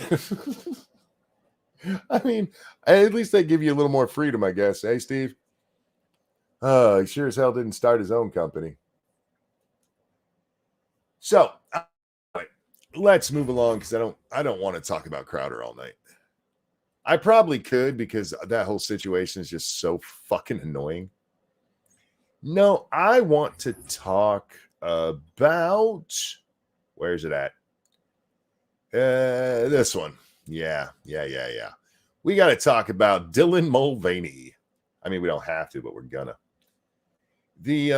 I mean, at least they give you a little more freedom, I guess. Hey, Steve? He sure as hell didn't start his own company. So let's move along because I don't want to talk about Crowder all night. I probably could because that whole situation is just so fucking annoying. No, I want to talk about where's it at? This one. Yeah. We got to talk about Dylan Mulvaney. I mean, we don't have to, but we're gonna. The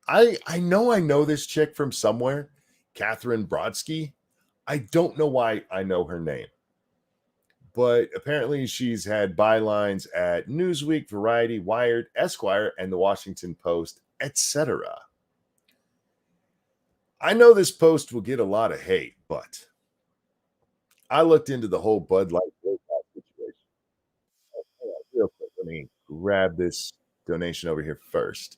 I know this chick from somewhere, Catherine Brodsky. I don't know why I know her name, but apparently she's had bylines at Newsweek, Variety, Wired, Esquire, and the Washington Post, etc. I know this post will get a lot of hate, but I looked into the whole Bud Light boycott situation. Real quick, let me grab this donation over here first.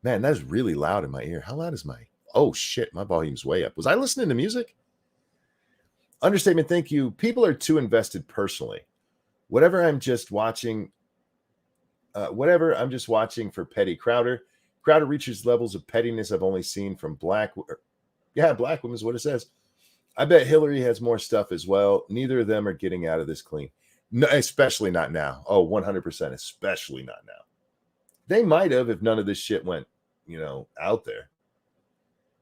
Man, that's really loud in my ear. How loud is my? Oh shit, my volume's way up. Was I listening to music? Understatement, thank you. People are too invested personally. Whatever I'm just watching for petty Crowder. Crowder reaches levels of pettiness I've only seen from black women is what it says. I bet Hillary has more stuff as well. Neither of them are getting out of this clean. No, especially not now. Oh, 100%, especially not now. They might have if none of this shit went, out there.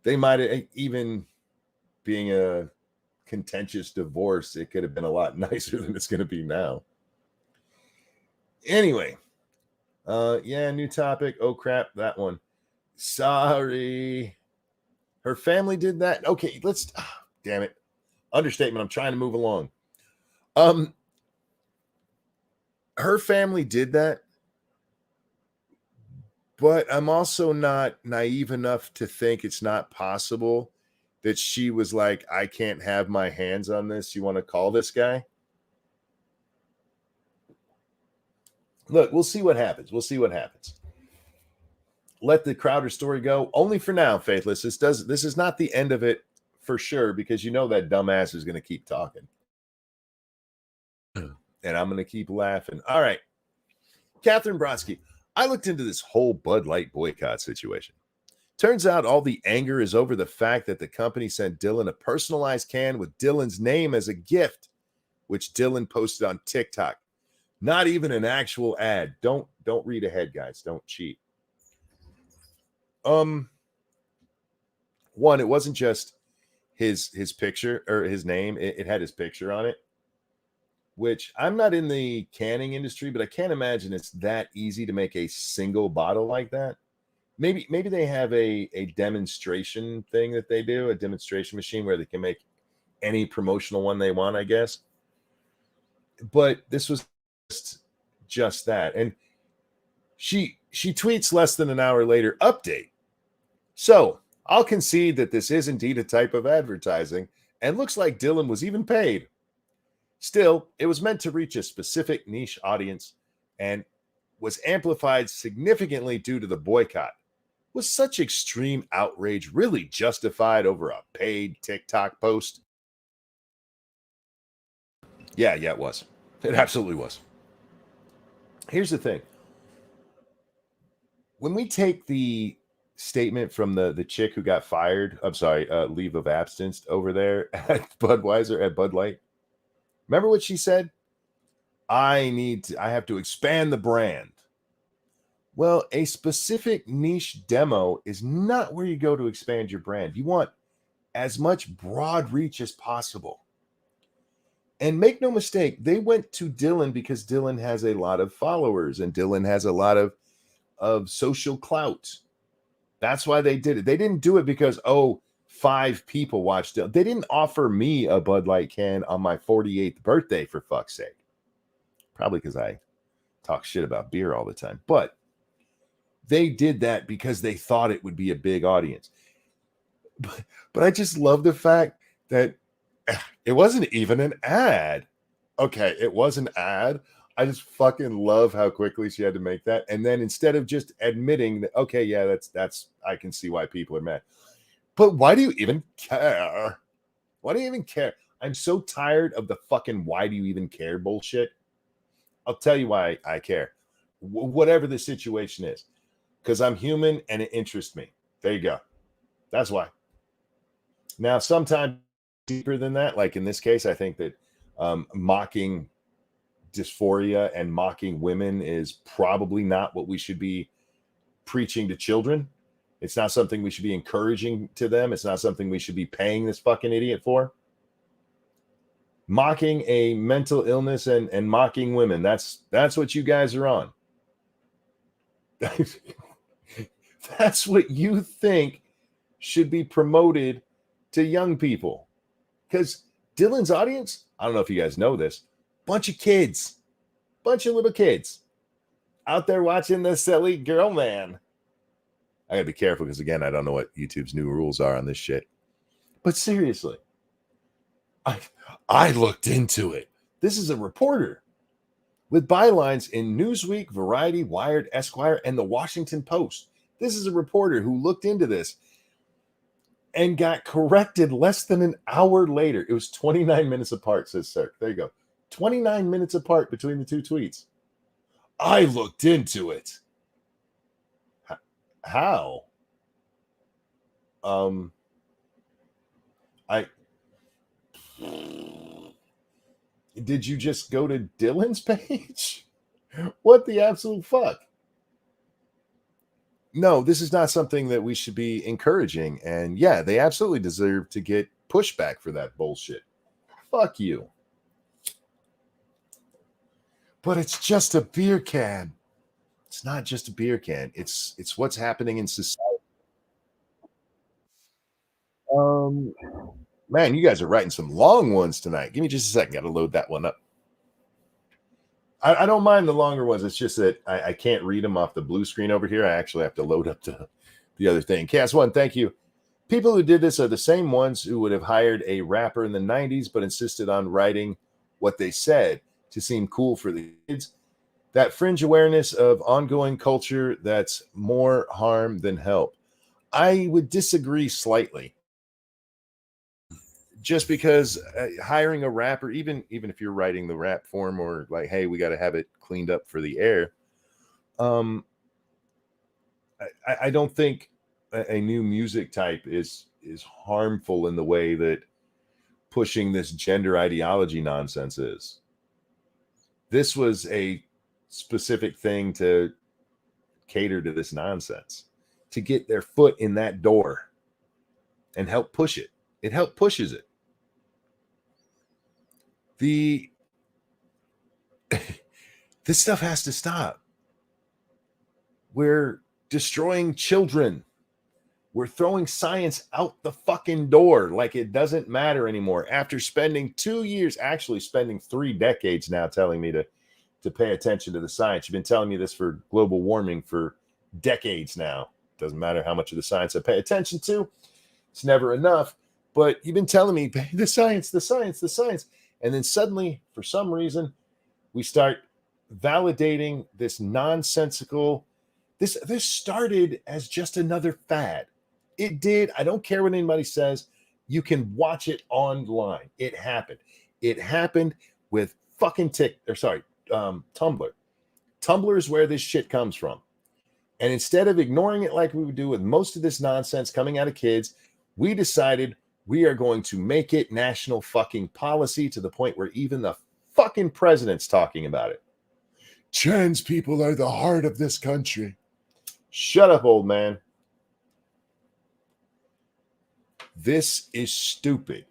They might have, even being a contentious divorce, it could have been a lot nicer than it's going to be now. Anyway, new topic. Oh crap, that one. Sorry. Her family did that. Okay, damn it. Understatement. I'm trying to move along. Her family did that, but I'm also not naive enough to think it's not possible that she was like, I can't have my hands on this. You want to call this guy? Look, we'll see what happens. Let the Crowder story go. Only for now, Faithless. This is not the end of it for sure, because that dumbass is going to keep talking. And I'm going to keep laughing. All right. Catherine Brodsky. I looked into this whole Bud Light boycott situation. Turns out all the anger is over the fact that the company sent Dylan a personalized can with Dylan's name as a gift, which Dylan posted on TikTok. Not even an actual ad. Don't read ahead, guys. Don't cheat. One, it wasn't just his picture or his name. It had his picture on it, which I'm not in the canning industry, but I can't imagine it's that easy to make a single bottle like that. Maybe they have a demonstration thing that they do, a demonstration machine where they can make any promotional one they want, I guess. But this was just that. And she tweets less than an hour later, update. So I'll concede that this is indeed a type of advertising and looks like Dylan was even paid. Still, it was meant to reach a specific niche audience and was amplified significantly due to the boycott. Was such extreme outrage really justified over a paid TikTok post? Yeah, it was. It absolutely was. Here's the thing. When we take the statement from the chick who got fired, leave of absence over there at Budweiser, at Bud Light. Remember what she said? I have to expand the brand. Well, a specific niche demo is not where you go to expand your brand. You want as much broad reach as possible. And make no mistake, they went to Dylan because Dylan has a lot of followers and Dylan has a lot of social clout. That's why they did it. They didn't do it because, 5 people watched it. They didn't offer me a Bud Light can on my 48th birthday, for fuck's sake. Probably because I talk shit about beer all the time. But they did that because they thought it would be a big audience. But I just love the fact that it wasn't even an ad. Okay, it was an ad. I just fucking love how quickly she had to make that. And then instead of just admitting that, okay, yeah, that's I can see why people are mad. But why do you even care? Why do you even care? I'm so tired of the fucking why do you even care bullshit. I'll tell you why I care. Whatever the situation is, because I'm human and it interests me. There you go. That's why. Now, sometimes deeper than that, like in this case, I think that mocking dysphoria and mocking women is probably not what we should be preaching to children. It's not something we should be encouraging to them. It's not something we should be paying this fucking idiot for. Mocking a mental illness and mocking women. That's what you guys are on. That's what you think should be promoted to young people. Because Dylan's audience, I don't know if you guys know this, bunch of little kids out there watching the silly girl man. I gotta be careful because again, I don't know what YouTube's new rules are on this shit. But seriously, I looked into it. This is a reporter with bylines in Newsweek, Variety, Wired, Esquire, and the Washington Post. This is a reporter who looked into this and got corrected less than an hour later. It was 29 minutes apart, says Sir. There you go. 29 minutes apart between the two tweets. I looked into it. How? Did you just go to Dylan's page? What the absolute fuck? No, this is not something that we should be encouraging. And yeah, they absolutely deserve to get pushback for that bullshit. Fuck you. But it's just a beer can. It's not just a beer can. It's what's happening in society. Man, you guys are writing some long ones tonight. Give me just a second. Got to load that one up. I don't mind the longer ones. It's just that I can't read them off the blue screen over here. I actually have to load up the other thing. Cast one, thank you. People who did this are the same ones who would have hired a rapper in the 90s, but insisted on writing what they said to seem cool for the kids. That fringe awareness of ongoing culture that's more harm than help. I would disagree slightly. Just because hiring a rapper, even if you're writing the rap form or like, hey, we got to have it cleaned up for the air. I don't think a new music type is harmful in the way that pushing this gender ideology nonsense is. This was a specific thing to cater to this nonsense, to get their foot in that door and help push it. It helped pushes it. This stuff has to stop. We're destroying children. We're throwing science out the fucking door like it doesn't matter anymore. After spending 2 years, actually spending 3 decades now telling me to pay attention to the science. You've been telling me this for global warming for decades now. Doesn't matter how much of the science I pay attention to. It's never enough. But you've been telling me the science. And then suddenly, for some reason, we start validating this nonsensical. This started as just another fad. It did. I don't care what anybody says. You can watch it online. It happened. It happened with fucking Tumblr. Tumblr is where this shit comes from. And instead of ignoring it like we would do with most of this nonsense coming out of kids, we decided we are going to make it national fucking policy to the point where even the fucking president's talking about it. Trans people are the heart of this country. Shut up, old man. This is stupid.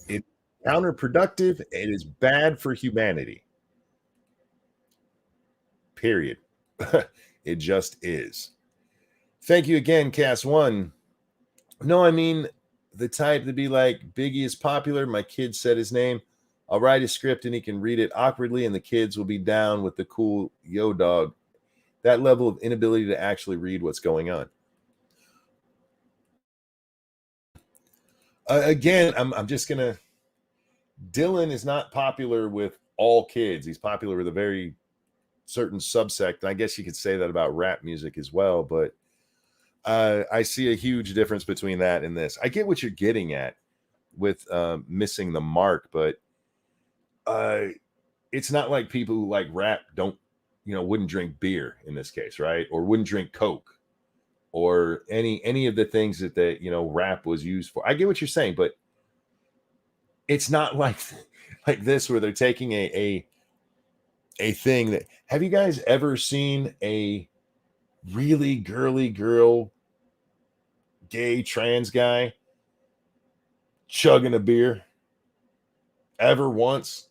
It's counterproductive. It is bad for humanity. Period. It just is. Thank you again, Cast One. No, I mean the type to be like, Biggie is popular. My kid said his name. I'll write a script and he can read it awkwardly, and the kids will be down with the cool yo dog. That level of inability to actually read what's going on. Again, I'm just gonna. Dylan is not popular with all kids. He's popular with a very certain subsect. And I guess you could say that about rap music as well. But I see a huge difference between that and this. I get what you're getting at with missing the mark, but it's not like people who like rap don't, wouldn't drink beer in this case, right? Or wouldn't drink Coke or any of the things that rap was used for. I get what you're saying, but it's not like this where they're taking a thing that, have you guys ever seen a really girly girl, gay trans guy chugging a beer ever once?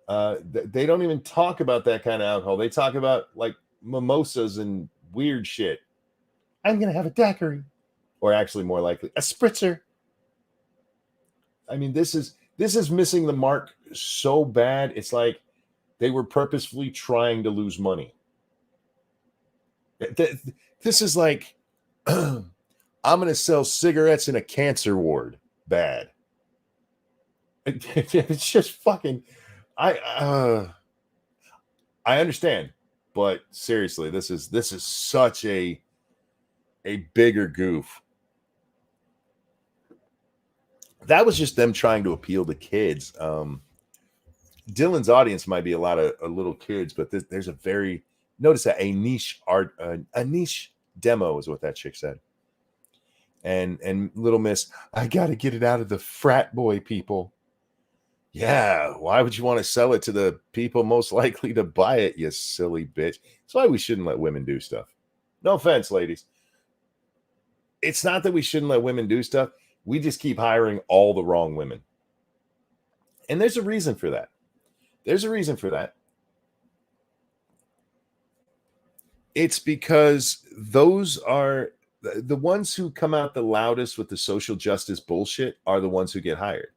They don't even talk about that kind of alcohol. They talk about like mimosas and weird shit. I'm gonna have a daiquiri, or actually more likely a spritzer. I mean, this is missing the mark so bad. It's like they were purposefully trying to lose money. This is like I'm gonna sell cigarettes in a cancer ward. Bad. It's just fucking. I understand, but seriously, this is such a bigger goof. That was just them trying to appeal to kids. Dylan's audience might be a lot of little kids, but there's a very, notice that, a niche art, a niche demo is what that chick said. And Little Miss, I got to get it out of the frat boy people. Yeah, why would you want to sell it to the people most likely to buy it, you silly bitch? That's why we shouldn't let women do stuff. No offense, ladies. It's not that we shouldn't let women do stuff. We just keep hiring all the wrong women. And there's a reason for that. There's a reason for that. It's because those are the ones who come out the loudest with the social justice bullshit are the ones who get hired.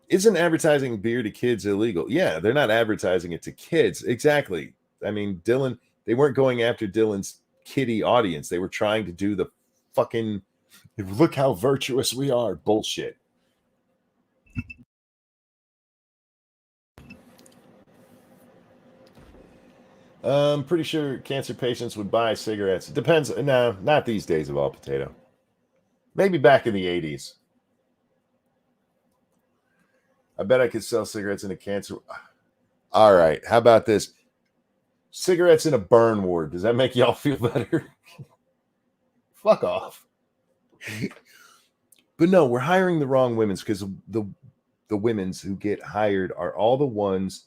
Isn't advertising beer to kids illegal? Yeah, they're not advertising it to kids. Exactly. I mean, Dylan, they weren't going after Dylan's kiddie audience. They were trying to do the fucking look how virtuous we are bullshit. I'm pretty sure cancer patients would buy cigarettes. It depends. No, not these days of all potato. Maybe back in the 80s. I bet I could sell cigarettes in a cancer. All right. How about this? Cigarettes in a burn ward. Does that make y'all feel better? Fuck off. But no, we're hiring the wrong women's because the women's who get hired are all the ones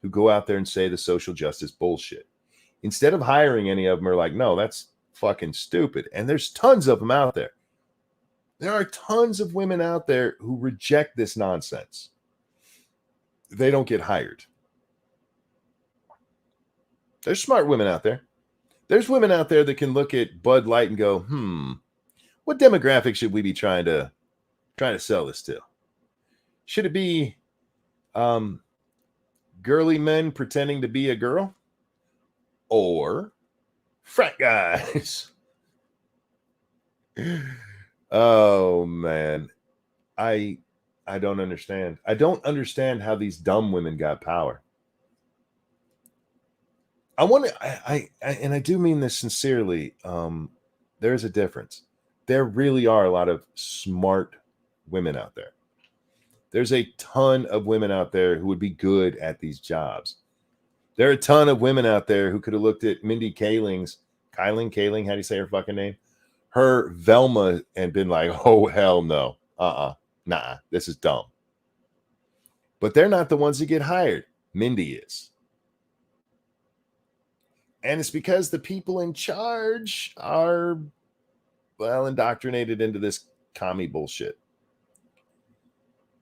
who go out there and say the social justice bullshit. Instead of hiring any of them, are like, no, that's fucking stupid. And there's tons of them out there. There are tons of women out there who reject this nonsense. They don't get hired. There's smart women out there. There's women out there that can look at Bud Light and go, what demographic should we be trying to sell this to? Should it be girly men pretending to be a girl, or frat guys? Oh man, I don't understand. I don't understand how these dumb women got power. I want to, and I do mean this sincerely. There's a difference. There really are a lot of smart women out there. There's a ton of women out there who would be good at these jobs. There are a ton of women out there who could have looked at Mindy Kaling's, Kaling, how do you say her fucking name? Her Velma, and been like, oh, hell no. Nah, this is dumb. But they're not the ones that get hired. Mindy is. And it's because the people in charge are, well, indoctrinated into this commie bullshit.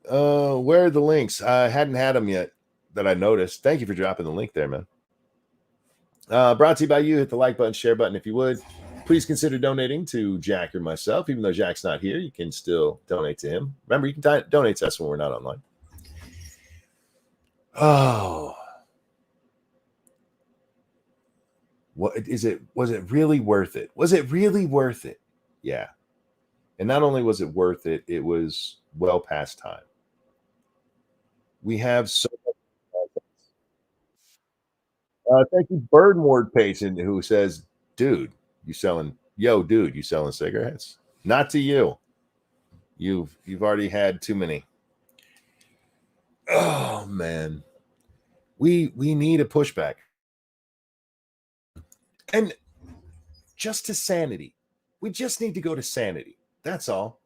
Where are the links? I hadn't had them yet that I noticed. Thank you for dropping the link there, man. Brought to you by you. Hit the like button, share button if you would. Please consider donating to Jack or myself. Even though Jack's not here, you can still donate to him. Remember, you can donate to us when we're not online. Oh. What is it? Was it really worth it? Was it really worth it? Yeah. And not only was it worth it, it was well past time. We have so much. Thank you, Bird Ward patient, who says, dude, you selling cigarettes? Not to you. You've already had too many. Oh man, we need a pushback, and just to sanity. We just need to go to sanity. That's all.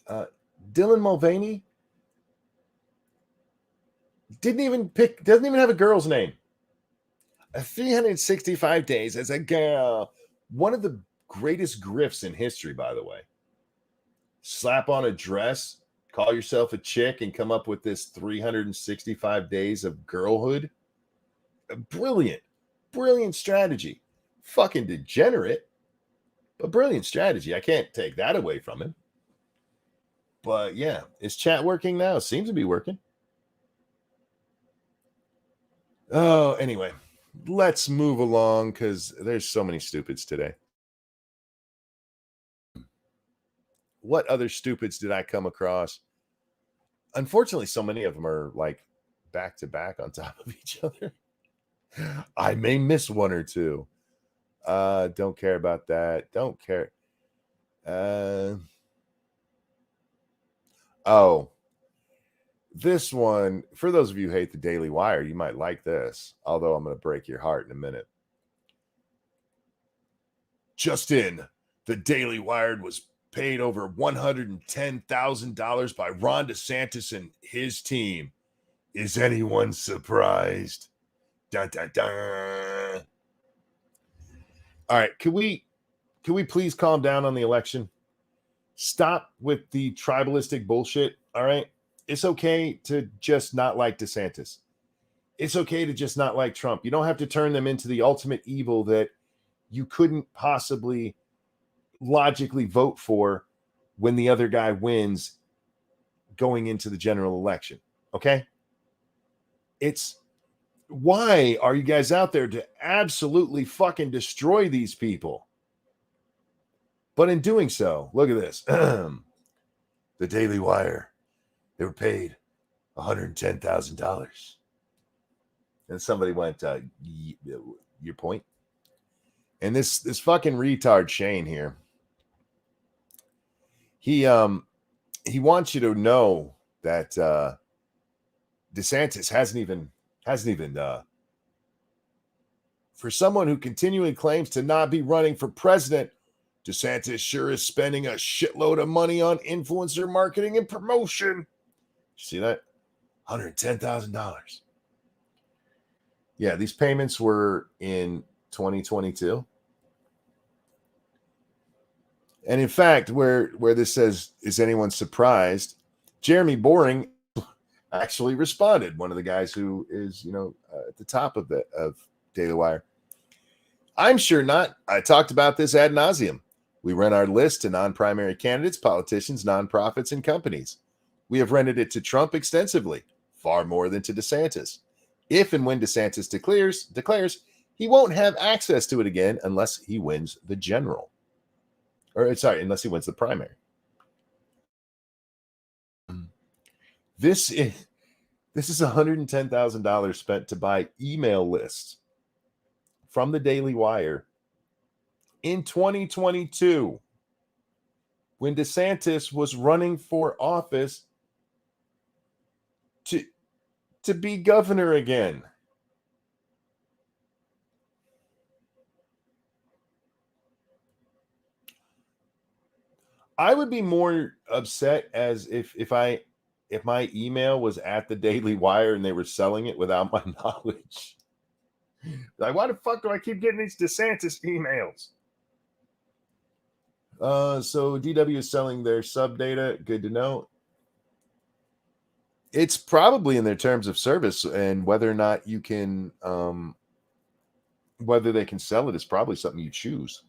Uh, Dylan Mulvaney doesn't even have a girl's name. 365 days as a girl. One of the greatest grifts in history, by the way. Slap on a dress, call yourself a chick, and come up with this 365 days of girlhood. Brilliant, brilliant strategy. Fucking degenerate, but brilliant strategy. I can't take that away from him. But yeah, is chat working now? Seems to be working. Oh, anyway, let's move along because there's so many stupids today. What other stupids did I come across? Unfortunately, so many of them are like back to back on top of each other. I may miss one or two. Don't care about that. Don't care. Oh, this one, for those of you who hate the Daily Wire, you might like this, although I'm going to break your heart in a minute. Just in, the Daily Wire was paid over $110,000 by Ron DeSantis and his team. Is anyone surprised? Dun, dun, dun. All right, can we please calm down on the election? Stop with the tribalistic bullshit. All right, it's okay to just not like DeSantis. It's okay to just not like Trump. You don't have to turn them into the ultimate evil that you couldn't possibly logically vote for when the other guy wins going into the general election. Okay? It's why are you guys out there to absolutely fucking destroy these people? But in doing so, look at this. The Daily Wire, they were paid $110,000. And somebody went, your point? And this fucking retard Shane here, he wants you to know that DeSantis hasn't even for someone who continually claims to not be running for president, DeSantis sure is spending a shitload of money on influencer marketing and promotion. See that? $110,000. Yeah, these payments were in 2022. And in fact, where this says, is anyone surprised? Jeremy Boring actually responded. One of the guys who is, at the top of Daily Wire. I'm sure not. I talked about this ad nauseum. We rent our list to non-primary candidates, politicians, nonprofits, and companies. We have rented it to Trump extensively, far more than to DeSantis. If and when DeSantis declares he won't have access to it again unless he wins the general. Unless he wins the primary. This is $110,000 spent to buy email lists from the Daily Wire in 2022 when DeSantis was running for office to be governor again. I would be more upset as if my email was at the Daily Wire and they were selling it without my knowledge. Like, why the fuck do I keep getting these DeSantis emails? So DW is selling their sub data. Good to know. It's probably in their terms of service, and whether or not you can, whether they can sell it is probably something you choose.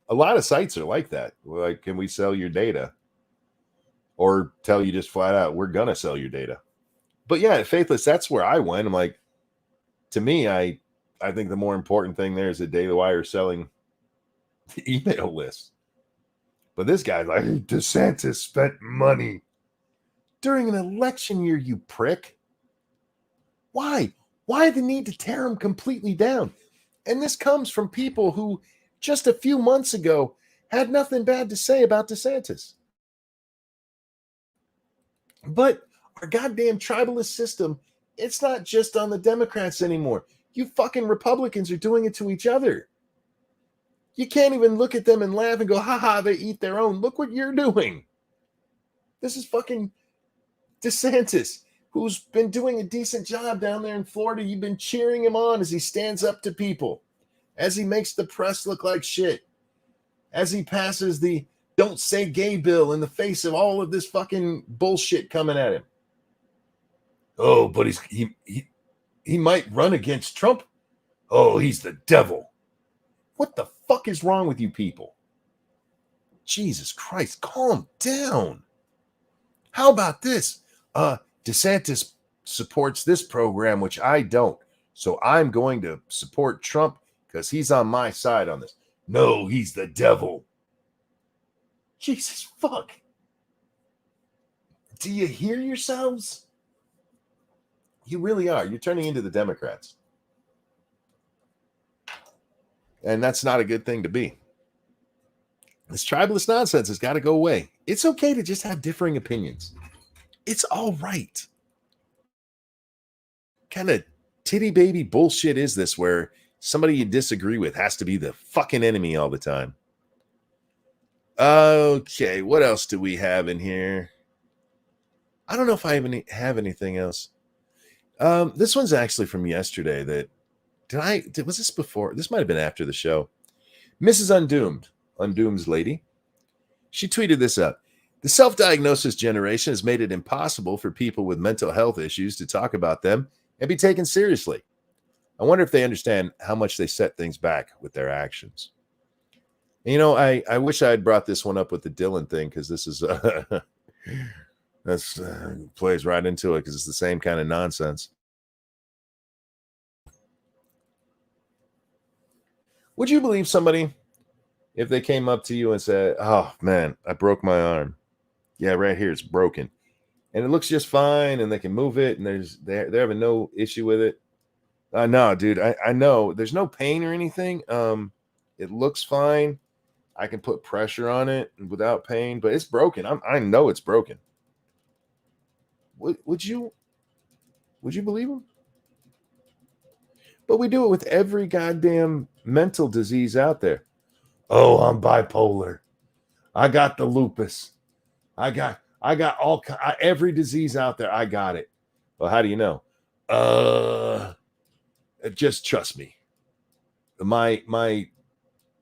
A lot of sites are like that. Like, can we sell your data? Or tell you just flat out, we're gonna sell your data. But yeah, Faithless, that's where I went. I'm like, to me, I think the more important thing there is that Daily Wire selling the email list. But this guy's like, DeSantis spent money during an election year, you prick. Why? Why the need to tear him completely down? And this comes from people who just a few months ago had nothing bad to say about DeSantis. But Our goddamn tribalist system, it's not just on the Democrats anymore. You fucking Republicans are doing it to each other. You can't even look at them and laugh and go, haha, they eat their own. Look what you're doing. This is fucking DeSantis, who's been doing a decent job down there in Florida. You've been cheering him on as he stands up to people, as he makes the press look like shit, as he passes the don't say gay bill in the face of all of this fucking bullshit coming at him. Oh, but he might run against Trump. Oh, he's the devil. What the fuck is wrong with you people? Jesus Christ, calm down. How about this? DeSantis supports this program, which I don't. So I'm going to support Trump because he's on my side on this. No, he's the devil. Jesus fuck. Do you hear yourselves? You really are. You're turning into the Democrats. And that's not a good thing to be. This tribalist nonsense has got to go away. It's okay to just have differing opinions. It's all right. Kind of titty baby bullshit is this where somebody you disagree with has to be the fucking enemy all the time? Okay, what else do we have in here? I don't know if I even have anything else. This one's actually from yesterday. Was this before? This might have been after the show. Mrs. Undoom's lady, she tweeted this out. The self-diagnosis generation has made it impossible for people with mental health issues to talk about them and be taken seriously. I wonder if they understand how much they set things back with their actions. You know, I wish I had brought this one up with the Dylan thing, because this is that's plays right into it, because it's the same kind of nonsense. Would you believe somebody if they came up to you and said, "Oh man, I broke my arm. Yeah, right here, it's broken, and it looks just fine, and they can move it, and they're having no issue with it." No, dude, I know there's no pain or anything. It looks fine. I can put pressure on it without pain, but it's broken. I know it's broken. Would you believe them? But we do it with every goddamn mental disease out there. Oh, I'm bipolar. I got the lupus. I got every disease out there. I got it. Well, how do you know? Just trust me. My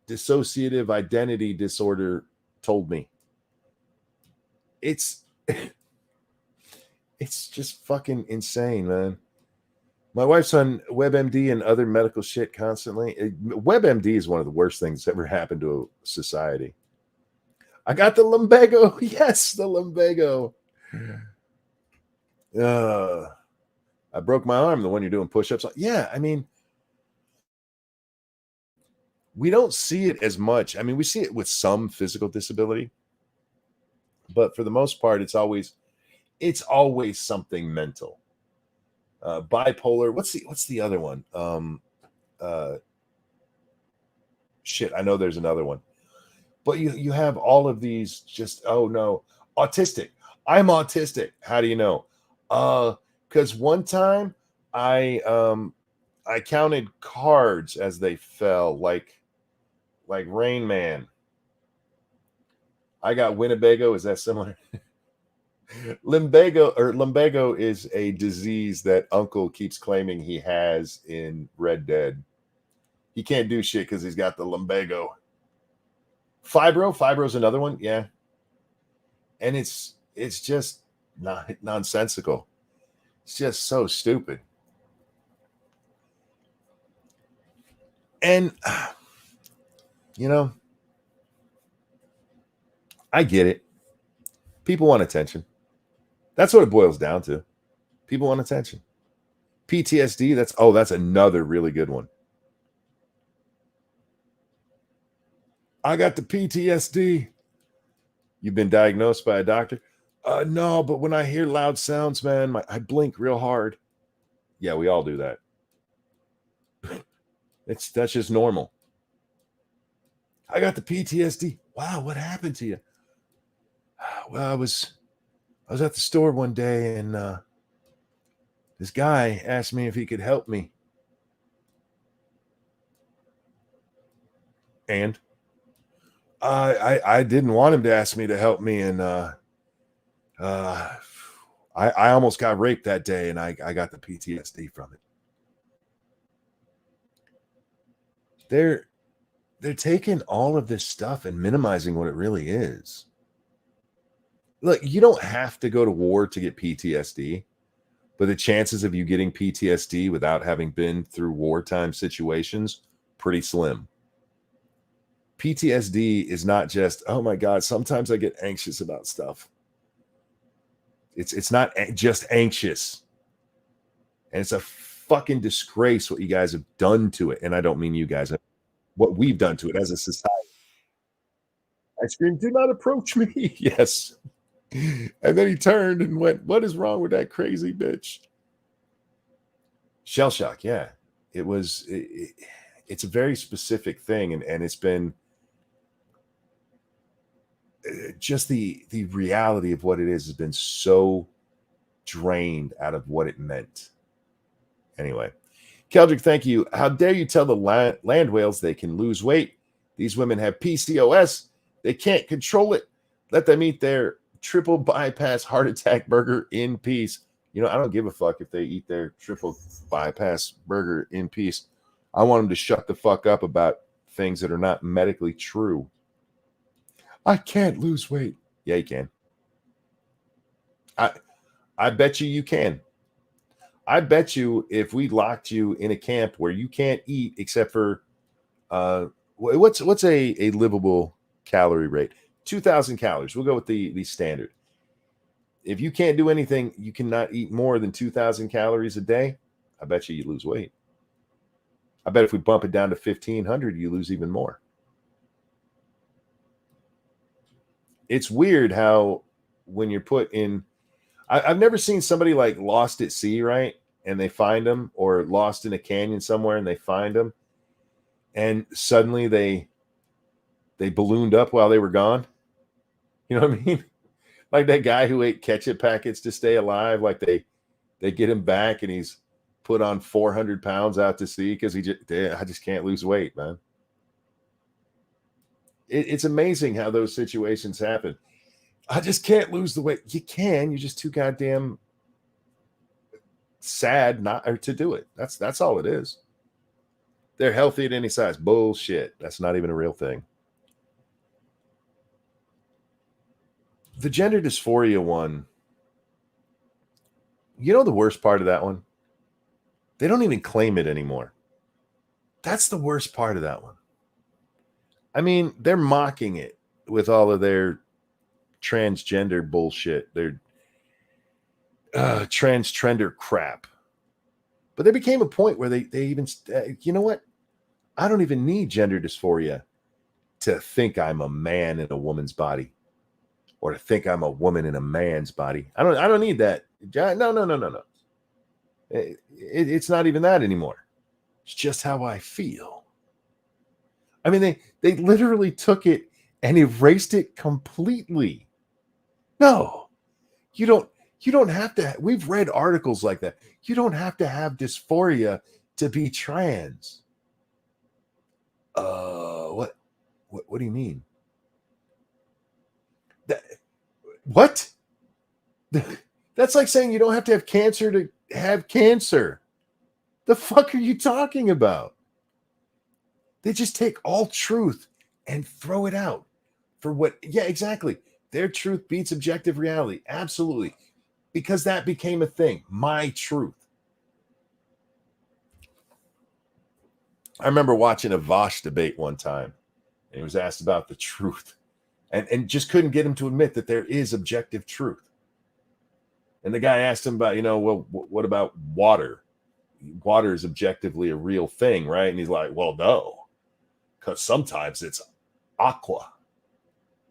dissociative identity disorder told me. It's just fucking insane, man. My wife's on WebMD and other medical shit constantly. WebMD is one of the worst things that's ever happened to society. I got the lumbago. Yes, the lumbago. I broke my arm, the one you're doing push-ups on. Yeah, I mean, we don't see it as much. I mean, we see it with some physical disability, but for the most part, it's always something mental. Bipolar. What's the other one? Shit, I know there's another one. But you have all of these just, oh no, autistic. I'm autistic. How do you know? Because one time I counted cards as they fell, like Rain Man. I got Winnebago. Is that similar? Lumbago is a disease that Uncle keeps claiming he has in Red Dead. He can't do shit because he's got the lumbago. Fibro's another one, yeah. And it's just not nonsensical. It's just so stupid. And you know, I get it. People want attention. That's what it boils down to. People want attention. PTSD, that's another really good one. I got the PTSD. You've been diagnosed by a doctor? No, but when I hear loud sounds, man, I blink real hard. Yeah, we all do that. That's just normal. I got the PTSD. Wow, what happened to you? Well, I was at the store one day and this guy asked me if he could help me. And I didn't want him to ask me to help me. And uh, I almost got raped that day, and I got the PTSD from it. They're taking all of this stuff and minimizing what it really is. Look, you don't have to go to war to get PTSD, but the chances of you getting PTSD without having been through wartime situations, pretty slim. PTSD is not just, oh my God, sometimes I get anxious about stuff. It's not just anxious. And it's a fucking disgrace what you guys have done to it. And I don't mean you guys, what we've done to it as a society. I screamed, do not approach me. Yes. And then he turned and went, what is wrong with that crazy bitch? Shell shock. Yeah. It's a very specific thing. And it's been just the reality of what it is has been so drained out of what it meant. Anyway, Keldrick, thank you. How dare you tell the land whales they can lose weight? These women have PCOS. They can't control it. Let them eat their triple bypass heart attack burger in peace. You know, I don't give a fuck if they eat their triple bypass burger in peace. I want them to shut the fuck up about things that are not medically true. I can't lose weight. Yeah, you can. I bet you can. I bet you if we locked you in a camp where you can't eat except for what's a livable calorie rate? 2,000 calories. We'll go with the standard. If you can't do anything, you cannot eat more than 2,000 calories a day. I bet you lose weight. I bet if we bump it down to 1,500, you lose even more. It's weird how when you're put in, I've never seen somebody like lost at sea, right? And they find them, or lost in a canyon somewhere and they find them, and suddenly they ballooned up while they were gone. You know what I mean? Like that guy who ate ketchup packets to stay alive. Like they get him back and he's put on 400 pounds out to sea because I just can't lose weight, man. It's amazing how those situations happen. I just can't lose the weight. You can. You're just too goddamn sad not or to do it. That's all it is. They're healthy at any size. Bullshit. That's not even a real thing. The gender dysphoria one. You know the worst part of that one? They don't even claim it anymore. That's the worst part of that one. I mean, they're mocking it with all of their transgender bullshit, their transgender crap. But there became a point where they even, you know what? I don't even need gender dysphoria to think I'm a man in a woman's body, or to think I'm a woman in a man's body. I don't need that. No. It's not even that anymore. It's just how I feel. I mean, they literally took it and erased it completely. No, you don't have to. We've read articles like that. You don't have to have dysphoria to be trans. What do you mean? What? That's like saying you don't have to have cancer to have cancer. The fuck are you talking about? They just take all truth and throw it out for what? Yeah, exactly. Their truth beats objective reality. Absolutely. Because that became a thing. My truth. I remember watching a Vosh debate one time, and he was asked about the truth, and just couldn't get him to admit that there is objective truth. And the guy asked him about, well, what about water? Water is objectively a real thing, right? And he's like, well, no, because sometimes it's aqua.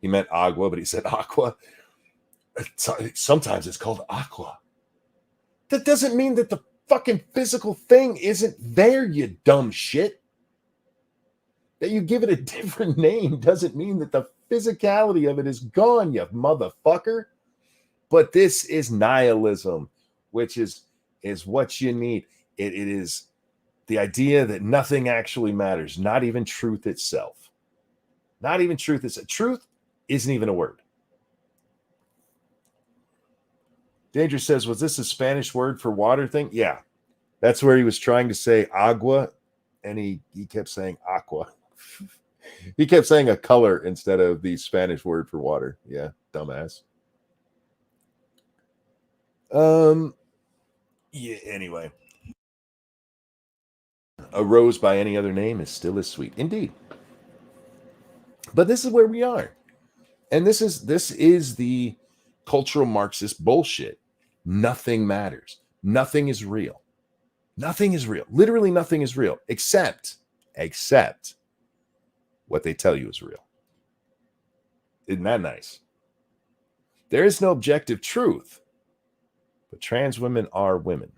He meant agua, but he said aqua. Sometimes it's called aqua. That doesn't mean that the fucking physical thing isn't there, you dumb shit. That you give it a different name doesn't mean that the physicality of it is gone, you motherfucker. But this is nihilism, which is what you need. It is the idea that nothing actually matters, not even truth itself. Not even truth itself. Truth isn't even a word. Danger says, was this a Spanish word for water thing? Yeah. That's where he was trying to say agua, and he kept saying aqua. He kept saying a color instead of the Spanish word for water. Yeah, dumbass. Yeah, anyway. A rose by any other name is still as sweet. Indeed. But this is where we are. And this is the cultural Marxist bullshit. Nothing matters. Nothing is real. Nothing is real. Literally nothing is real except what they tell you is real. Isn't that nice? There is no objective truth, but trans women are women.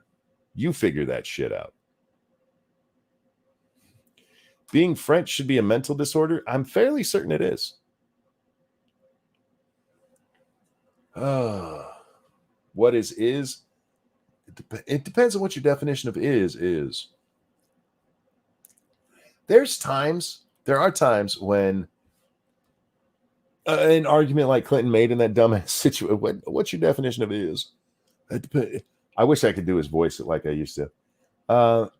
You figure that shit out. Being French should be a mental disorder? I'm fairly certain it is. What is? It depends on what your definition of is. There are times when an argument like Clinton made in that dumbass situation. What's your definition of is? I wish I could do his voice like I used to.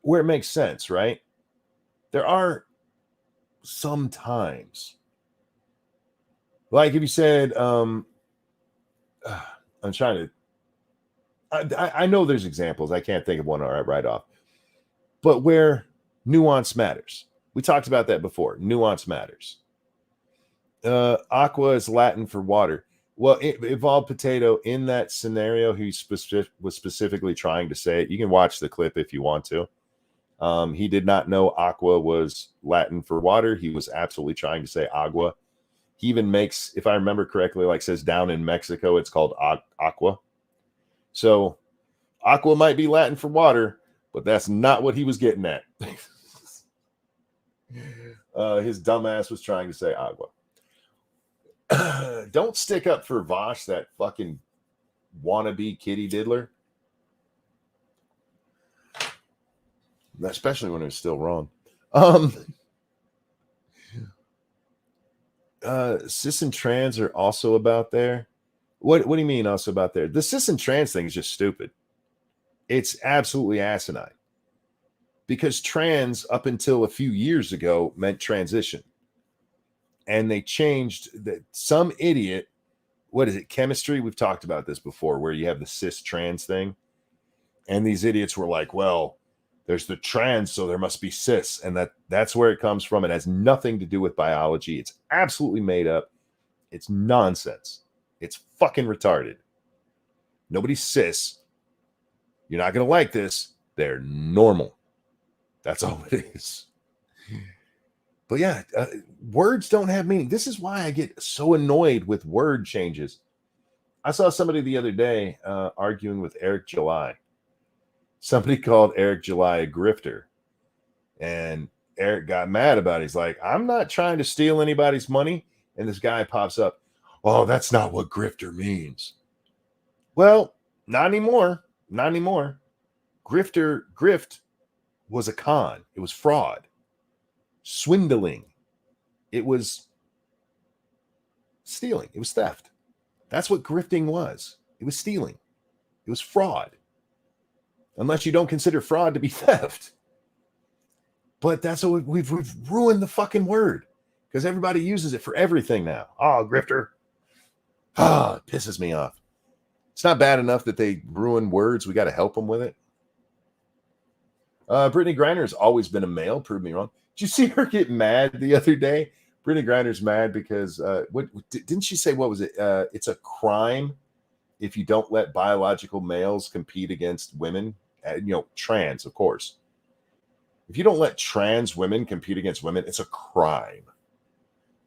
Where it makes sense, right? There are some times, like if you said, I'm trying to. I know there's examples. I can't think of one right off, but where nuance matters. We talked about that before. Nuance matters. Aqua is Latin for water. Well, evolved potato in that scenario, he was specifically trying to say it. You can watch the clip if you want to. He did not know aqua was Latin for water. He was absolutely trying to say agua. He even makes, if I remember correctly, like says down in Mexico, it's called aqua. So aqua might be Latin for water, but that's not what he was getting at. His dumbass was trying to say agua. Don't stick up for Vosh, that fucking wannabe kitty diddler. Especially when it was still wrong. Cis and trans are also about there. What do you mean also about there? The cis and trans thing is just stupid. It's absolutely asinine. Because trans, up until a few years ago, meant transition. And they changed that. Some idiot, what is it, chemistry? We've talked about this before, where you have the cis trans thing. And these idiots were like, well, there's the trans, so there must be cis. And that's where it comes from. It has nothing to do with biology. It's absolutely made up. It's nonsense. It's fucking retarded. Nobody's cis. You're not going to like this. They're normal. That's all it is. But yeah, words don't have meaning. This is why I get so annoyed with word changes. I saw somebody the other day arguing with Eric July. Somebody called Eric July a grifter. And Eric got mad about it. He's like, I'm not trying to steal anybody's money. And this guy pops up, oh, that's not what grifter means. Well, not anymore. Not anymore. Grift was a con. It was fraud. Swindling. It was stealing. It was theft. That's what grifting was. It was stealing. It was fraud. Unless you don't consider fraud to be theft. But that's what we've ruined the fucking word. Because everybody uses it for everything now. Oh, grifter. Ah, it pisses me off. It's not bad enough that they ruin words. We got to help them with it. Brittany Griner has always been a male. Prove me wrong. Did you see her get mad the other day? Brittany Griner's mad because didn't she say, what was it? It's a crime if you don't let biological males compete against women. Trans, of course. If you don't let trans women compete against women, it's a crime.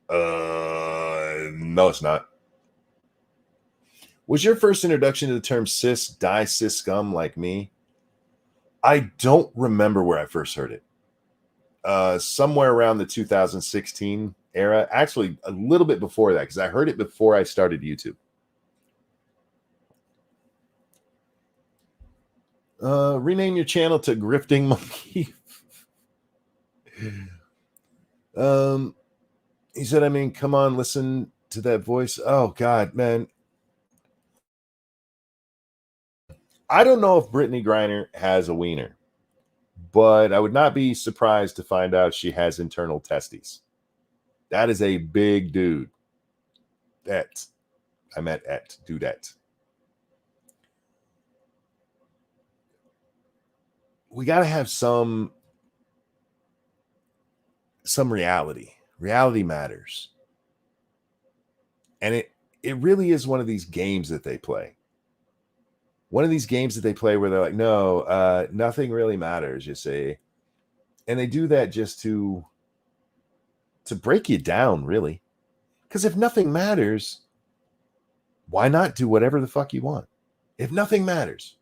No, it's not. Was your first introduction to the term cis, die, cis scum like me? I don't remember where I first heard it. Somewhere around the 2016 era. Actually, a little bit before that, because I heard it before I started YouTube. Rename your channel to Grifting Monkey. He said, I mean, come on, listen to that voice. Oh God, man. I don't know if Brittany Griner has a wiener, but I would not be surprised to find out she has internal testes. That is a big dude. That I meant at dudette. We got to have some reality. Reality matters, and it really is one of these games that they play. One of these games that they play where they're like, no, nothing really matters, you see, and they do that just to break you down, really. Because if nothing matters, why not do whatever the fuck you want? If nothing matters,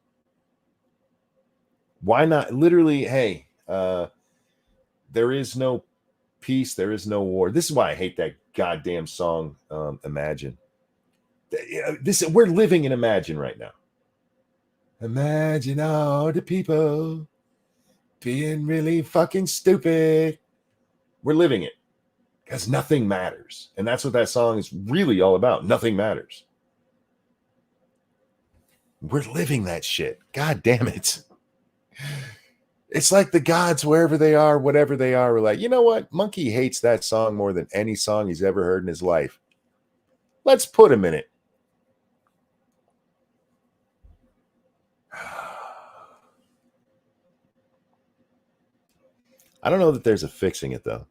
why not? Literally, hey, there is no peace, there is no war. This is why I hate that goddamn song, Imagine. We're living in Imagine right now. Imagine all the people being really fucking stupid. We're living it because nothing matters. And that's what that song is really all about. Nothing matters. We're living that shit. God damn it. It's like the gods, wherever they are, whatever they are, were like, you know what? Monkey hates that song more than any song he's ever heard in his life. Let's put him in it. I don't know that there's a fixing it, though.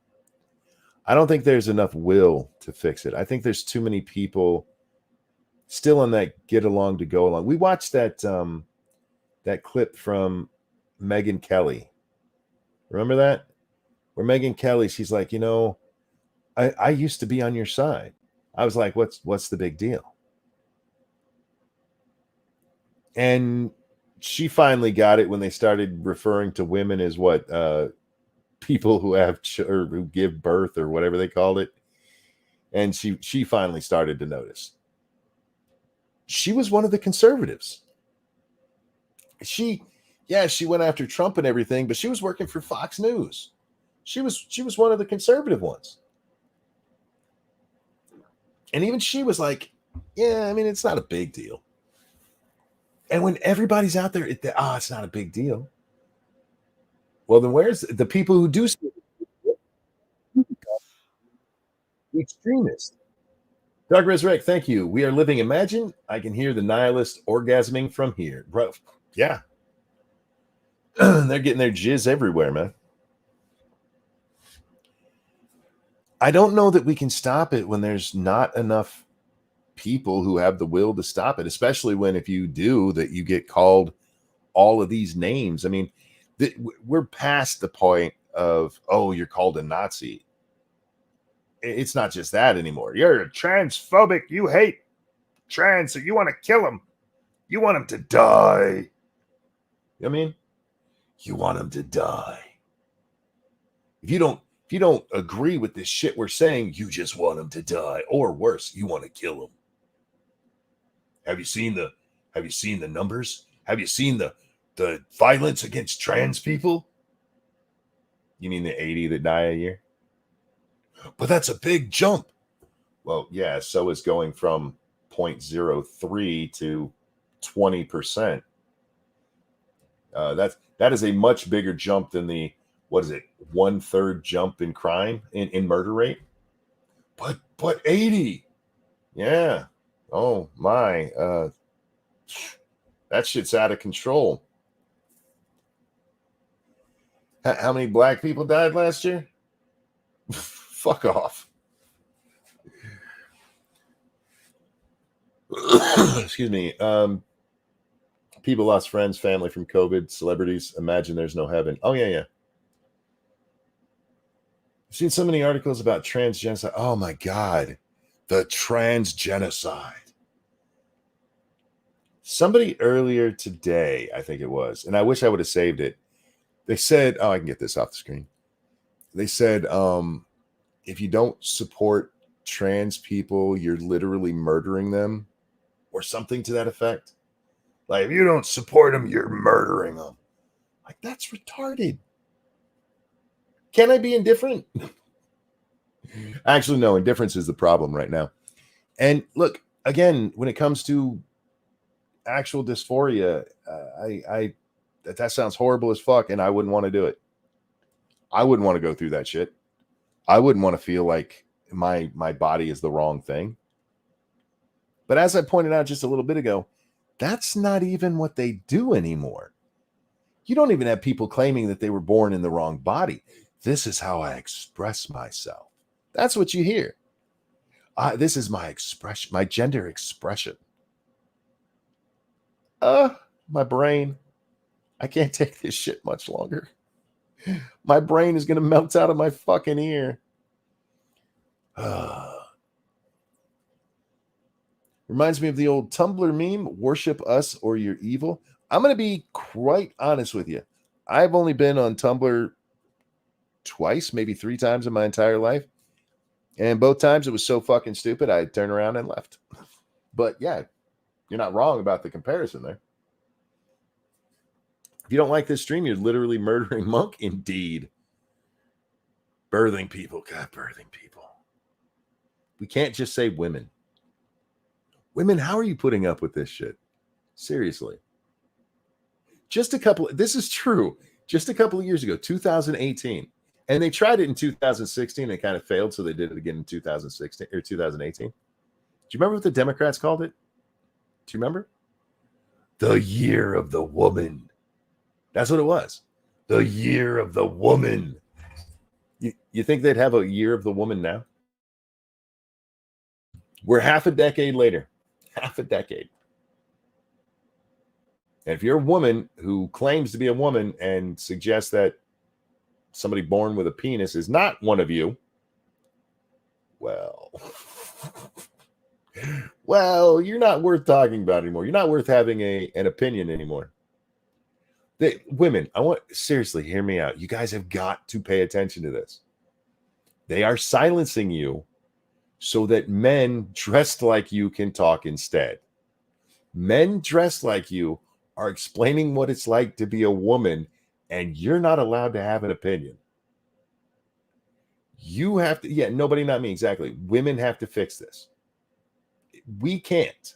I don't think there's enough will to fix it. I think there's too many people still on that get along to go along. We watched that that clip from Megyn Kelly. Remember that? Where Megyn Kelly, she's like, you know, I used to be on your side. I was like, what's the big deal? And she finally got it when they started referring to women as what people who have or who give birth or whatever they called it. And she finally started to notice. She was one of the conservatives. She went after Trump and everything, but she was working for Fox News. She was one of the conservative ones. And even she was like, yeah, I mean, it's not a big deal. And when everybody's out there, it's not a big deal. Well, then where's the people who do the extremists? Doug Resurrect, thank you. We are living Imagine. I can hear the nihilist orgasming from here. Bro, yeah. They're getting their jizz everywhere, man. I don't know that we can stop it when there's not enough people who have the will to stop it, especially when if you do that, you get called all of these names. I mean, we're past the point of, oh, you're called a Nazi. It's not just that anymore. You're transphobic. You hate trans, so you want to kill them. You want them to die. You know what I mean? You want them to die. If you don't agree with this shit we're saying, you just want them to die, or worse, you want to kill them. Have you seen the numbers? Have you seen the violence against trans people? You mean the 80 that die a year? But that's a big jump. Well, yeah, so is going from 0.03 to 20%. That is a much bigger jump than the, what is it, 1/3 jump in crime in murder rate. But 80, yeah. Oh my, that shit's out of control. How many black people died last year? Fuck off. Excuse me. People lost friends, family from COVID, celebrities. Imagine there's no heaven. Oh, yeah. I've seen so many articles about trans genocide. Oh, my God. The trans genocide. Somebody earlier today, I think it was, and I wish I would have saved it. They said, oh, I can get this off the screen. They said, if you don't support trans people, you're literally murdering them, or something to that effect. Like, if you don't support them, you're murdering them. Like, that's retarded. Can I be indifferent? Actually, no, indifference is the problem right now. And look, again, when it comes to actual dysphoria, I that sounds horrible as fuck, and I wouldn't want to do it. I wouldn't want to go through that shit. I wouldn't want to feel like my body is the wrong thing. But as I pointed out just a little bit ago, that's not even what they do anymore. You don't even have people claiming that they were born in the wrong body. This is how I express myself. That's what you hear. This is my expression, my gender expression. My brain. I can't take this shit much longer. My brain is going to melt out of my fucking ear. Reminds me of the old Tumblr meme, worship us or you're evil. I'm going to be quite honest with you. I've only been on Tumblr twice, maybe 3 times in my entire life. And both times it was so fucking stupid, I turned around and left. But yeah, you're not wrong about the comparison there. If you don't like this stream, you're literally murdering Monk. Indeed. Birthing people. God, birthing people. We can't just say women. Women, how are you putting up with this shit? Seriously. This is true. Just a couple of years ago, 2018. And they tried it in 2016 and kind of failed, so they did it again in 2016 or 2018. Do you remember what the Democrats called it? Do you remember? The year of the woman. That's what it was. The year of the woman. You think they'd have a year of the woman now? We're half a decade later. Half a decade. And if you're a woman who claims to be a woman and suggests that somebody born with a penis is not one of you, well, you're not worth talking about anymore. You're not worth having an opinion anymore. Women, seriously, hear me out. You guys have got to pay attention to this. They are silencing you so that men dressed like you can talk instead. Men dressed like you are explaining what it's like to be a woman, and you're not allowed to have an opinion. You have to, nobody, not me, exactly. Women have to fix this. We can't.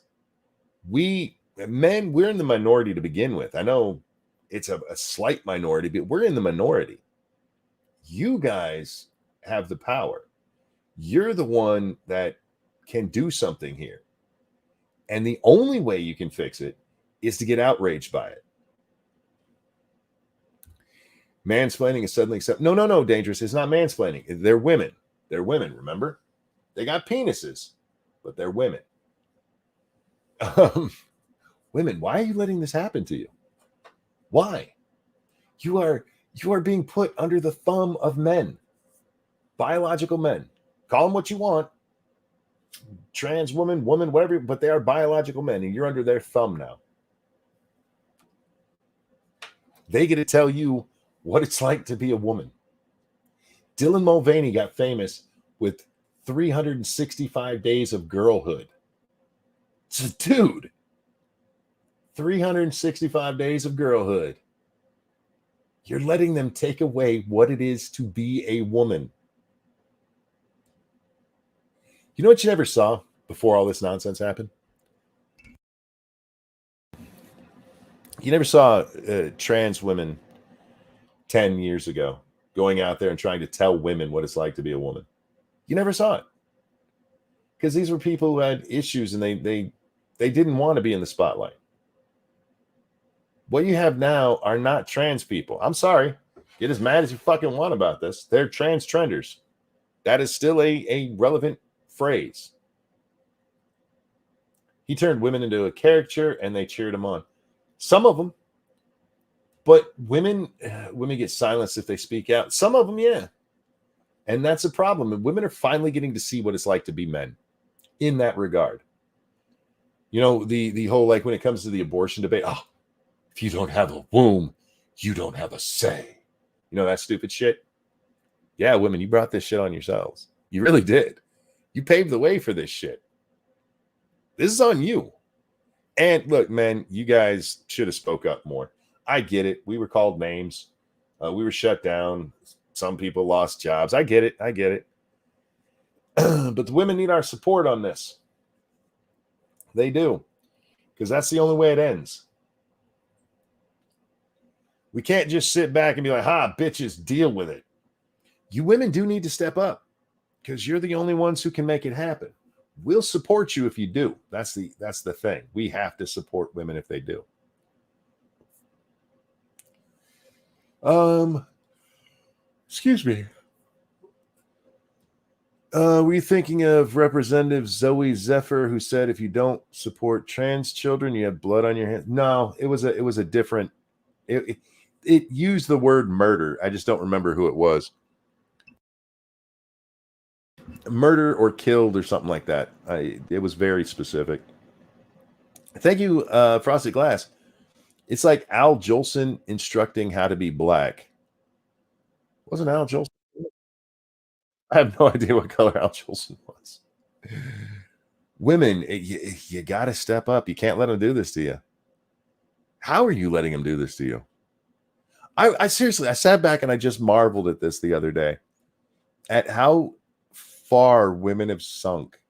Men, we're in the minority to begin with. I know it's a slight minority, but we're in the minority. You guys have the power. You're the one that can do something here. And the only way you can fix it is to get outraged by it. Mansplaining is suddenly accepted. No, dangerous. It's not mansplaining. They're women. They're women, remember? They got penises, but they're women. Women, why are you letting this happen to you? Why? You are being put under the thumb of men. Biological men. Call them what you want. Trans woman, whatever, but they are biological men, and you're under their thumb now. They get to tell you what it's like to be a woman. Dylan Mulvaney got famous with 365 days of girlhood. So, dude, 365 days of girlhood. You're letting them take away what it is to be a woman. You know what you never saw before all this nonsense happened? You never saw trans women 10 years ago going out there and trying to tell women what it's like to be a woman. You never saw it. Because these were people who had issues and they didn't want to be in the spotlight. What you have now are not trans people. I'm sorry. Get as mad as you fucking want about this. They're trans trenders. That is still a relevant phrase. He turned women into a caricature and they cheered him on. Some of them. But women get silenced if they speak out. Some of them, yeah. And that's a problem. And women are finally getting to see what it's like to be men in that regard. You know, the whole, like, when it comes to the abortion debate, if you don't have a womb, you don't have a say. You know, that stupid shit? Yeah, women, you brought this shit on yourselves. You really did. You paved the way for this shit. This is on you. And look, man, you guys should have spoke up more. I get it. We were called names. We were shut down. Some people lost jobs. I get it. I get it. But the women need our support on this. They do, because that's the only way it ends. We can't just sit back and be like, "Ha, bitches, deal with it." You women do need to step up because you're the only ones who can make it happen. We'll support you if you do. That's the thing. We have to support women if they do. Excuse me. Were you thinking of Representative Zoe Zephyr, who said if you don't support trans children, you have blood on your hands? No, it was a different. It used the word murder. I just don't remember who it was. Murder or killed or something like that. It was very specific. Thank you, Frosted Glass. It's like Al Jolson instructing how to be black. Wasn't Al Jolson? I have no idea what color Al Jolson was. Women, you got to step up. You can't let them do this to you. How are you letting them do this to you? I seriously, I sat back and I just marveled at this the other day, at how far women have sunk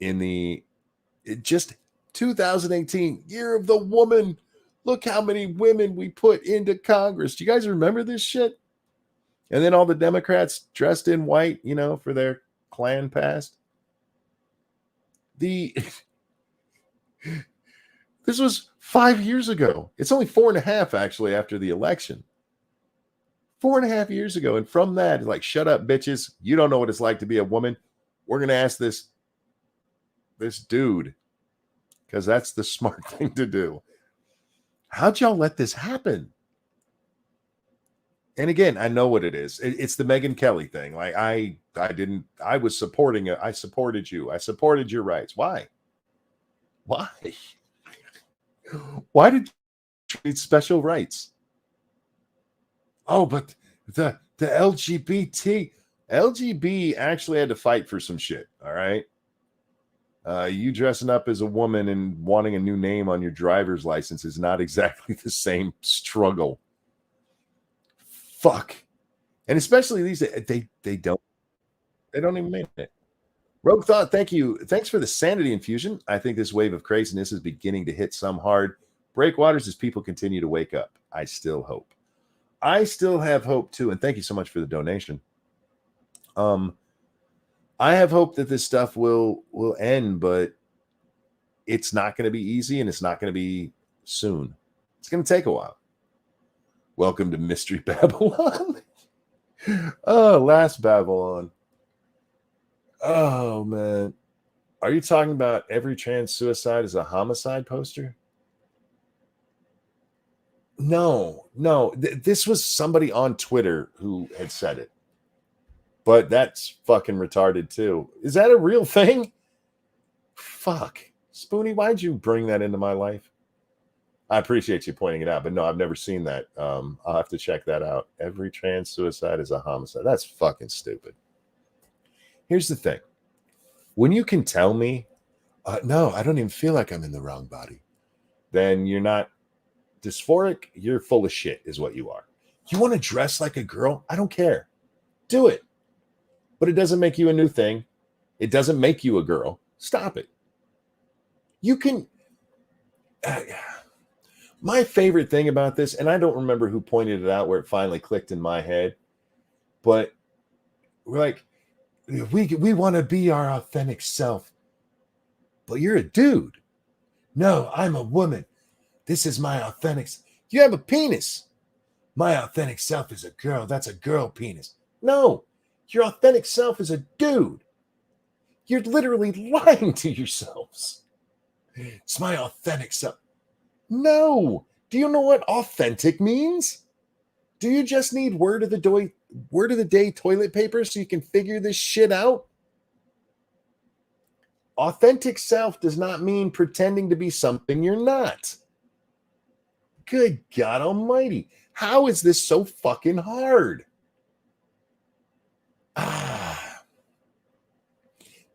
in the just 2018 year of the woman. Look how many women we put into Congress. Do you guys remember this shit? And then all the Democrats dressed in white, for their Klan past. This was 5 years ago. It's only 4.5 actually after the election. 4.5 years ago. And from that, like, shut up, bitches. You don't know what it's like to be a woman. We're going to ask this dude, because that's the smart thing to do. How'd y'all let this happen? And again, I know what it is. It's the Megyn Kelly thing. Like, I was supporting it. I supported you. I supported your rights. Why? Why did you need special rights? Oh, but the LGBT actually had to fight for some shit. All right. You dressing up as a woman and wanting a new name on your driver's license is not exactly the same struggle. Fuck. And especially these, they don't even mean it. Rogue Thought, thank you. Thanks for the sanity infusion. I think this wave of craziness is beginning to hit some hard breakwaters as people continue to wake up. I still hope. I still have hope too. And thank you so much for the donation. I have hope that this stuff will end, but it's not going to be easy and it's not going to be soon. It's going to take a while. Welcome to Mystery Babylon. Oh, Last Babylon. Oh, man. Are you talking about every trans suicide is a homicide poster? No. This was somebody on Twitter who had said it. But that's fucking retarded too. Is that a real thing? Fuck. Spoonie, why'd you bring that into my life? I appreciate you pointing it out, but no, I've never seen that. I'll have to check that out. Every trans suicide is a homicide. That's fucking stupid. Here's the thing. When you can tell me, no, I don't even feel like I'm in the wrong body, then you're not dysphoric. You're full of shit is what you are. You want to dress like a girl? I don't care. Do it. But it doesn't make you a new thing. It doesn't make you a girl. Stop it. You can... my favorite thing about this, and I don't remember who pointed it out where it finally clicked in my head, but we're like, we want to be our authentic self. But you're a dude. No, I'm a woman. This is my authentic... You have a penis. My authentic self is a girl. That's a girl penis. No. Your authentic self is a dude. You're literally lying to yourselves. It's my authentic self. No. Do you know what authentic means? Do you just need word of the day toilet paper so you can figure this shit out? Authentic self does not mean pretending to be something you're not. Good God Almighty. How is this so fucking hard?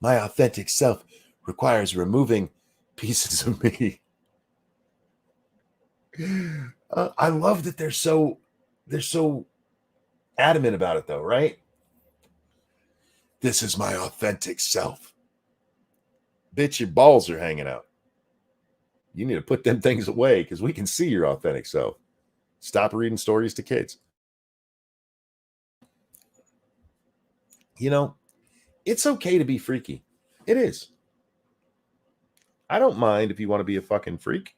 My authentic self requires removing pieces of me. I love that they're so adamant about it, though, right? This is my authentic self. Bitch, your balls are hanging out. You need to put them things away because we can see your authentic self. Stop reading stories to kids. You know, it's okay to be freaky. It is. I don't mind if you want to be a fucking freak.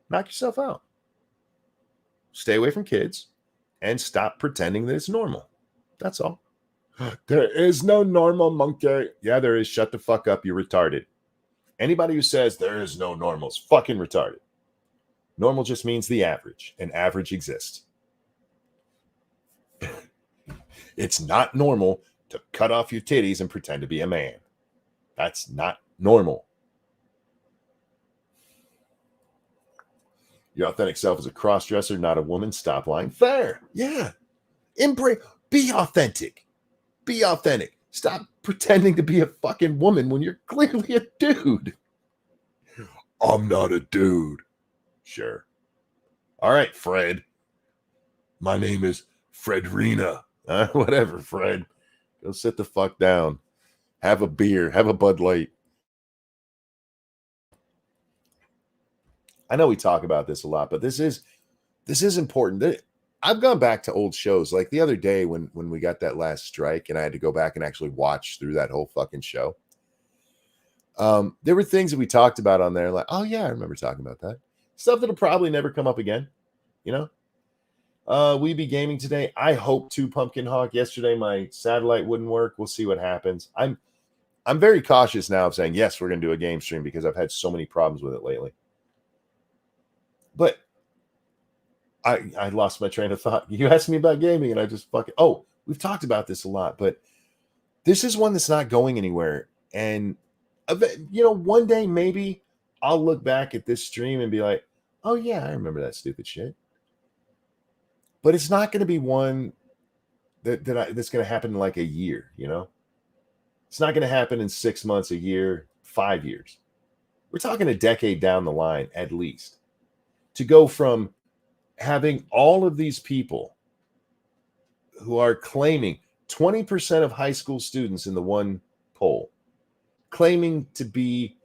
Knock yourself out. Stay away from kids and stop pretending that it's normal. That's all. There is no normal monkey. Yeah, there is. Shut the fuck up. You're retarded. Anybody who says there is no normal is fucking retarded. Normal just means the average, and average exists. It's not normal to cut off your titties and pretend to be a man. That's not normal. Your authentic self is a cross-dresser, not a woman. Stop lying. Fair. Yeah. Embrace. Be authentic. Be authentic. Stop pretending to be a fucking woman when you're clearly a dude. I'm not a dude. Sure. All right, Fred. My name is Fredrina. Whatever, Fred. Go sit the fuck down. Have a beer. Have a Bud Light. I know we talk about this a lot, but this is important. I've gone back to old shows. Like the other day when we got that last strike and I had to go back and actually watch through that whole fucking show. There were things that we talked about on there, like, oh yeah, I remember talking about that. Stuff that'll probably never come up again, you know? We be gaming today. I hope to, Pumpkin Hawk. Yesterday my satellite wouldn't work. We'll see what happens. I'm very cautious now of saying yes, we're gonna do a game stream because I've had so many problems with it lately. But I lost my train of thought. You asked me about gaming and I just fucking we've talked about this a lot, but this is one that's not going anywhere. And one day maybe I'll look back at this stream and be like, oh yeah, I remember that stupid shit. But it's not going to be one that's going to happen in like a year, you know? It's not going to happen in 6 months, a year, 5 years. We're talking a decade down the line, at least. To go from having all of these people who are claiming 20% of high school students in the one poll claiming to be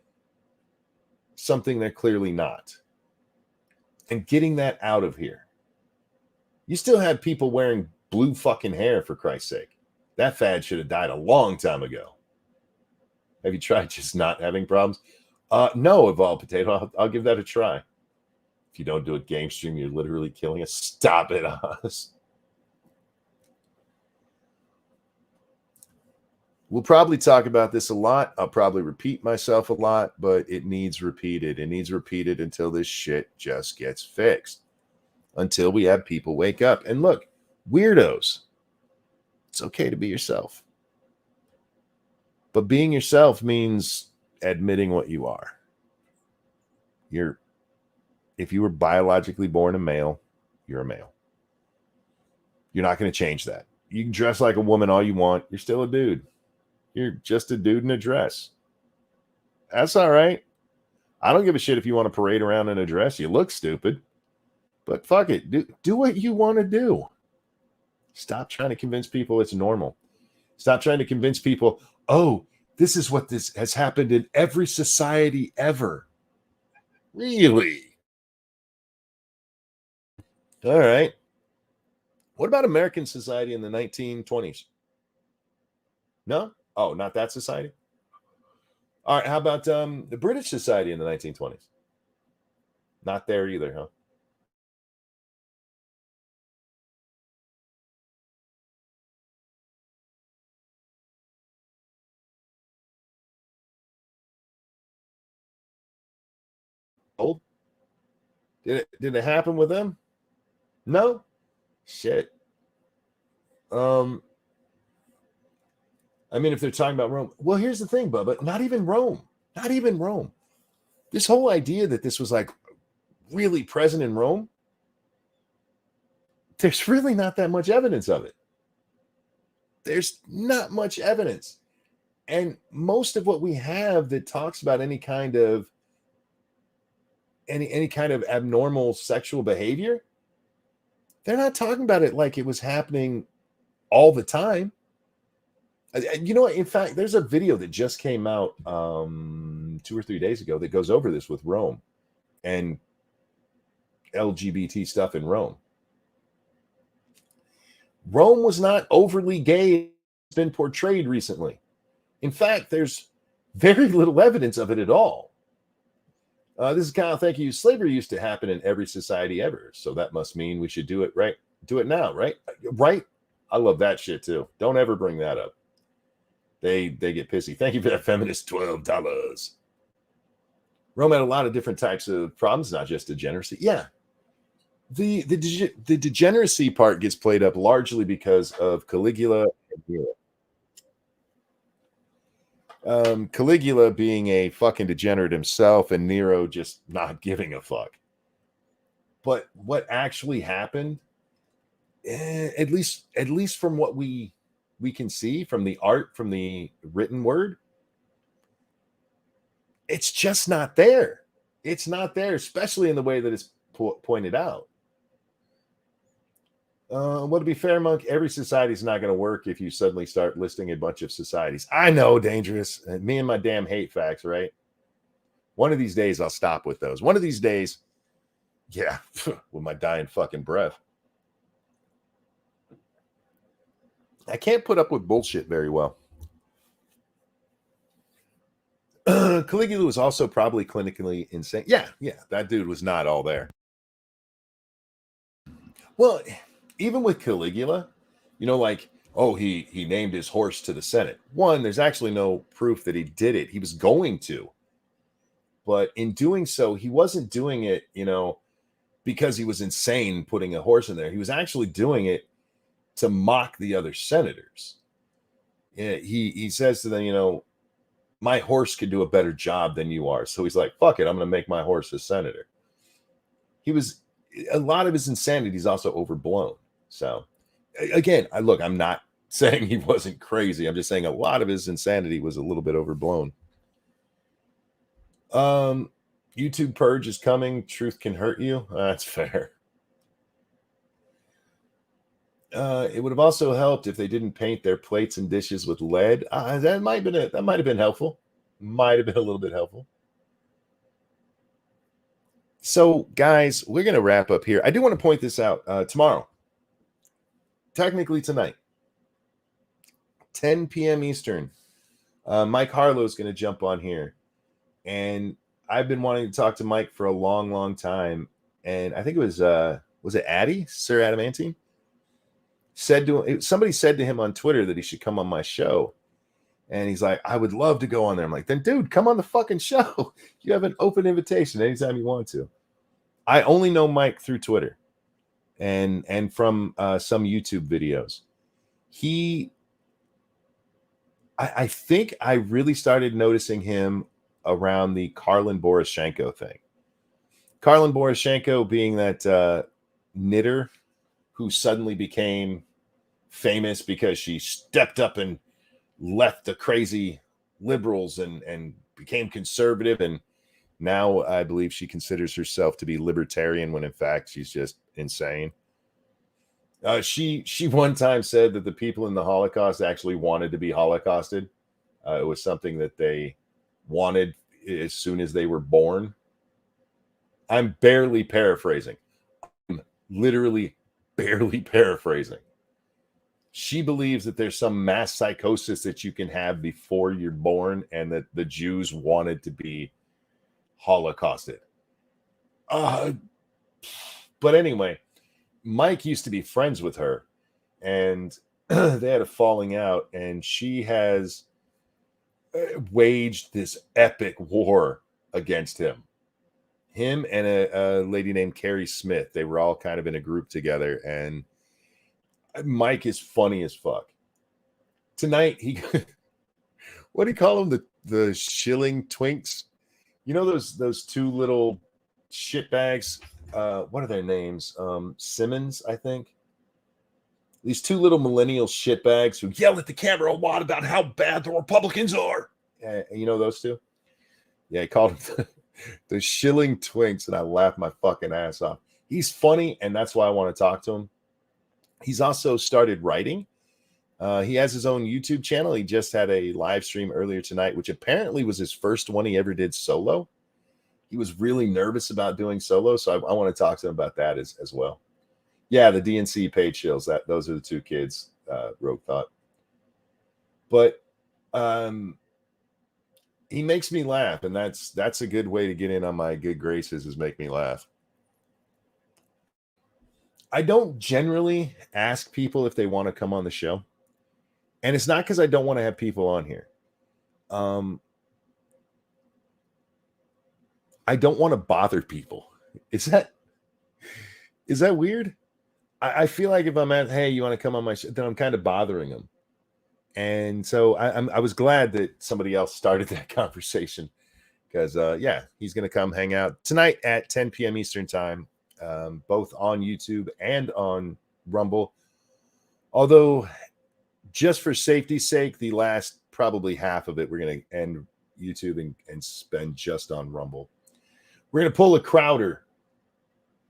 something they're clearly not, and getting that out of here. You still have people wearing blue fucking hair, for Christ's sake. That fad should have died a long time ago. Have you tried just not having problems? No, Evolved Potato. I'll give that a try. If you don't do a game stream, you're literally killing us. Stop it, Oz. We'll probably talk about this a lot. I'll probably repeat myself a lot, but it needs repeated. It needs repeated until this shit just gets fixed. Until we have people wake up. And look, weirdos, it's okay to be yourself. But being yourself means admitting what you are. If you were biologically born a male, you're a male. You're not going to change that. You can dress like a woman all you want. You're still a dude. You're just a dude in a dress. That's all right. I don't give a shit if you want to parade around in a dress. You look stupid. But fuck it. Do what you want to do. Stop trying to convince people it's normal. Stop trying to convince people, oh, this is what this has happened in every society ever. Really? All right. What about American society in the 1920s? No? Oh, not that society? All right. How about the British society in the 1920s? Not there either, huh? Old? Did it happen with them? No? Shit. I mean, if they're talking about Rome, well, here's the thing, Bubba. Not even Rome. Not even Rome. This whole idea that this was like really present in Rome, there's really not that much evidence of it. There's not much evidence. And most of what we have that talks about any kind of any kind of abnormal sexual behavior, they're not talking about it like it was happening all the time. You know what? In fact, there's a video that just came out 2 or 3 days ago that goes over this with Rome and LGBT stuff in Rome. Rome was not overly gay. It's been portrayed recently. In fact, there's very little evidence of it at all. This is kind of thank you. Slavery used to happen in every society ever, so that must mean we should do it right. Do it now, right? Right? I love that shit too. Don't ever bring that up. They get pissy. Thank you for that feminist $12. Rome had a lot of different types of problems, not just degeneracy. Yeah, the degeneracy part gets played up largely because of Caligula and Nero. Caligula being a fucking degenerate himself, and Nero just not giving a fuck. But what actually happened, at least from what we can see from the art, from the written word, it's just not there. It's not there, especially in the way that it's pointed out. Well, to be fair, Monk, every society is not going to work if you suddenly start listing a bunch of societies. I know, dangerous. Me and my damn hate facts, right? One of these days, I'll stop with those. One of these days, yeah, with my dying fucking breath. I can't put up with bullshit very well. Caligula was also probably clinically insane. Yeah, that dude was not all there. Well, even with Caligula, you know, like, oh, he named his horse to the Senate. One, there's actually no proof that he did it. He was going to. But in doing so, he wasn't doing it, you know, because he was insane putting a horse in there. He was actually doing it to mock the other senators. Yeah, he says to them, you know, my horse could do a better job than you are. So he's like, fuck it, I'm going to make my horse a senator. A lot of his insanity is also overblown. So again, I'm not saying he wasn't crazy. I'm just saying a lot of his insanity was a little bit overblown. YouTube purge is coming. Truth can hurt you. That's fair. It would have also helped if they didn't paint their plates and dishes with lead. That might have been helpful. Might have been a little bit helpful. So, guys, we're going to wrap up here. I do want to point this out. Tomorrow, technically tonight, 10 p.m. Eastern, Mike Harlow is going to jump on here. And I've been wanting to talk to Mike for a long, long time. And I think it was it Addy, Sir Adamantine? Somebody said to him on Twitter that he should come on my show. And he's like, I would love to go on there. I'm like, then dude, come on the fucking show. You have an open invitation anytime you want to. I only know Mike through Twitter and from some YouTube videos. I think I really started noticing him around the Karlin Boroshenko thing. Karlin Boroshenko being that knitter who suddenly became famous because she stepped up and left the crazy liberals and became conservative. And now I believe she considers herself to be libertarian when in fact she's just insane. She one time said that the people in the Holocaust actually wanted to be Holocausted. It was something that they wanted as soon as they were born. I'm barely paraphrasing. I'm literally barely paraphrasing. She believes that there's some mass psychosis that you can have before you're born and that the Jews wanted to be Holocausted. But anyway, Mike used to be friends with her and they had a falling out, and she has waged this epic war against him. Him and a lady named Carrie Smith. They were all kind of in a group together, and Mike is funny as fuck. Tonight, what do you call them? The shilling twinks? You know those two little shitbags? What are their names? Simmons, I think. These two little millennial shitbags who yell at the camera a lot about how bad the Republicans are. You know those two? Yeah, he called them. The Shilling Twinks, and I laughed my fucking ass off. He's funny, and that's why I want to talk to him. He's also started writing. He has his own YouTube channel. He just had a live stream earlier tonight, which apparently was his first one he ever did solo. He was really nervous about doing solo, so I want to talk to him about that as well. Yeah, the DNC paid shills. Those are the two kids, Rogue thought. But he makes me laugh, and that's a good way to get in on my good graces, is make me laugh. I don't generally ask people if they want to come on the show. And it's not because I don't want to have people on here. I don't want to bother people. Is that weird? I feel like if I'm at, hey, you want to come on my show, then I'm kind of bothering them. And so I was glad that somebody else started that conversation, because yeah, he's going to come hang out tonight at 10 p.m. Eastern time, both on YouTube and on Rumble. Although, just for safety's sake, the last probably half of it, we're going to end YouTube and spend just on Rumble. We're going to pull a Crowder.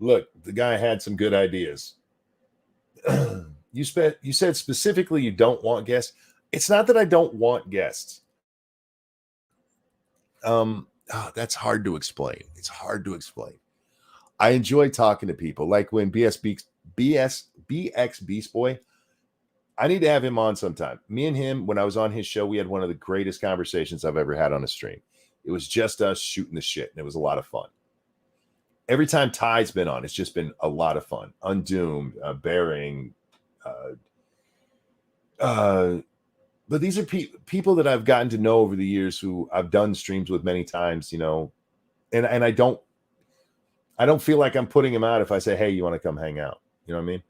Look, the guy had some good ideas. You said specifically you don't want guests. It's not that I don't want guests. That's hard to explain. It's hard to explain. I enjoy talking to people. Like when BX Beast Boy, I need to have him on sometime. Me and him, when I was on his show, we had one of the greatest conversations I've ever had on a stream. It was just us shooting the shit, and it was a lot of fun. Every time Ty's been on, it's just been a lot of fun. Undoomed, Bearing, but these are people that I've gotten to know over the years, who I've done streams with many times, you know, and I don't feel like I'm putting them out if I say, hey, you want to come hang out? You know what I mean?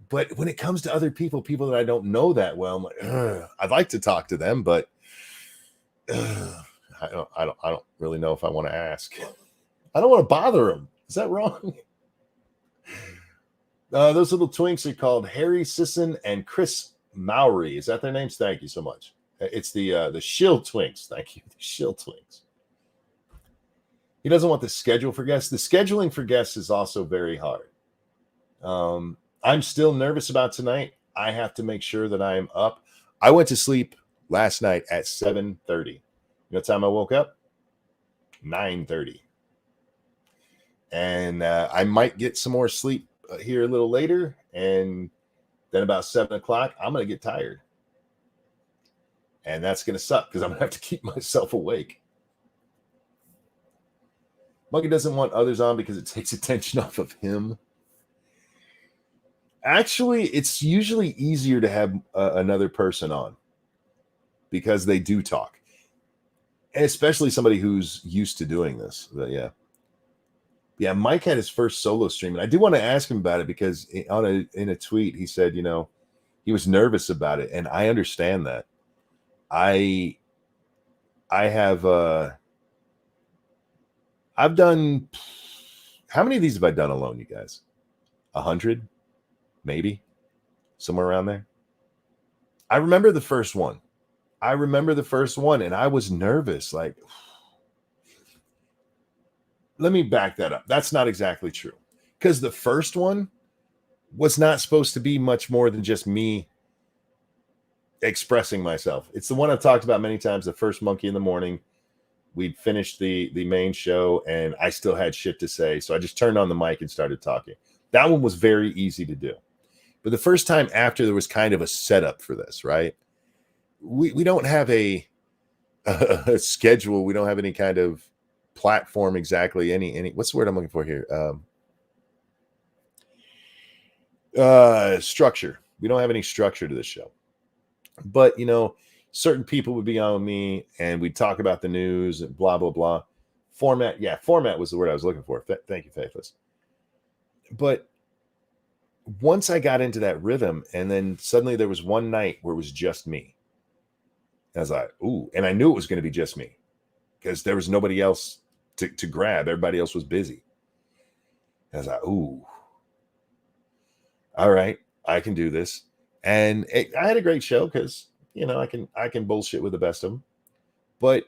But when it comes to other people that I don't know that well, I'm like, I'd like to talk to them, but I don't really know if I want to ask. I don't want to bother them. Is that wrong? Those little twinks are called Harry Sisson and Chris Mowry. Is that their names? Thank you so much. It's the Shill Twinks. Thank you. The Shill Twinks. He doesn't want the schedule for guests. The scheduling for guests is also very hard. I'm still nervous about tonight. I have to make sure that I am up. I went to sleep last night at 7:30. You know what time I woke up? 9:30. And I might get some more sleep here a little later, and then about 7 o'clock, I'm going to get tired. And that's going to suck, because I'm going to have to keep myself awake. Monkey doesn't want others on because it takes attention off of him. Actually, it's usually easier to have another person on, because they do talk. And especially somebody who's used to doing this. But yeah. Yeah, Mike had his first solo stream, and I do want to ask him about it, because in a tweet he said, you know, he was nervous about it, and I understand that. I have I've done, how many of these have I done alone, you guys? 100, maybe, somewhere around there. I remember the first one. And I was nervous. Like, let me back that up. That's not exactly true, because the first one was not supposed to be much more than just me expressing myself. It's the one I've talked about many times, the first Monkey in the Morning. We'd finished the main show, and I still had shit to say, so I just turned on the mic and started talking. That one was very easy to do. But the first time after, there was kind of a setup for this, right? We don't have a schedule. We don't have any kind of platform exactly. Any what's the word I'm looking for here? Structure. We don't have any structure to this show. But, you know, certain people would be on with me, and we'd talk about the news and blah, blah, blah. Format. Yeah, format was the word I was looking for. Thank you, Faithless. But once I got into that rhythm, and then suddenly there was one night where it was just me. I was like, ooh, and I knew it was going to be just me, because there was nobody else to grab. Everybody else was busy. I was like, ooh, all right, I can do this. And I had a great show, because, you know, I can bullshit with the best of them. But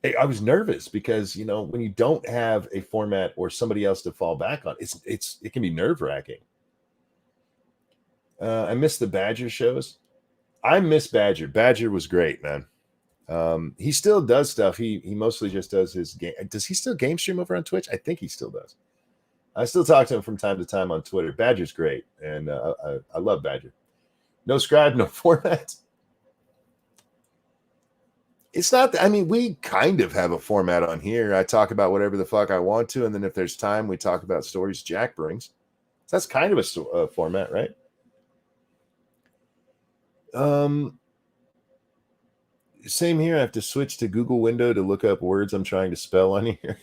I was nervous because, when you don't have a format or somebody else to fall back on, it can be nerve-wracking. I miss the Badger shows. I miss Badger. Badger was great, man. He still does stuff. He mostly just does his game. Does he still game stream over on Twitch? I think he still does. I still talk to him from time to time on Twitter. Badger's great, and I love Badger. No scribe, no format. It's not. I mean, we kind of have a format on here. I talk about whatever the fuck I want to, and then if there's time, we talk about stories Jack brings. So that's kind of a format, right? Same here. I have to switch to Google window to look up words I'm trying to spell on here.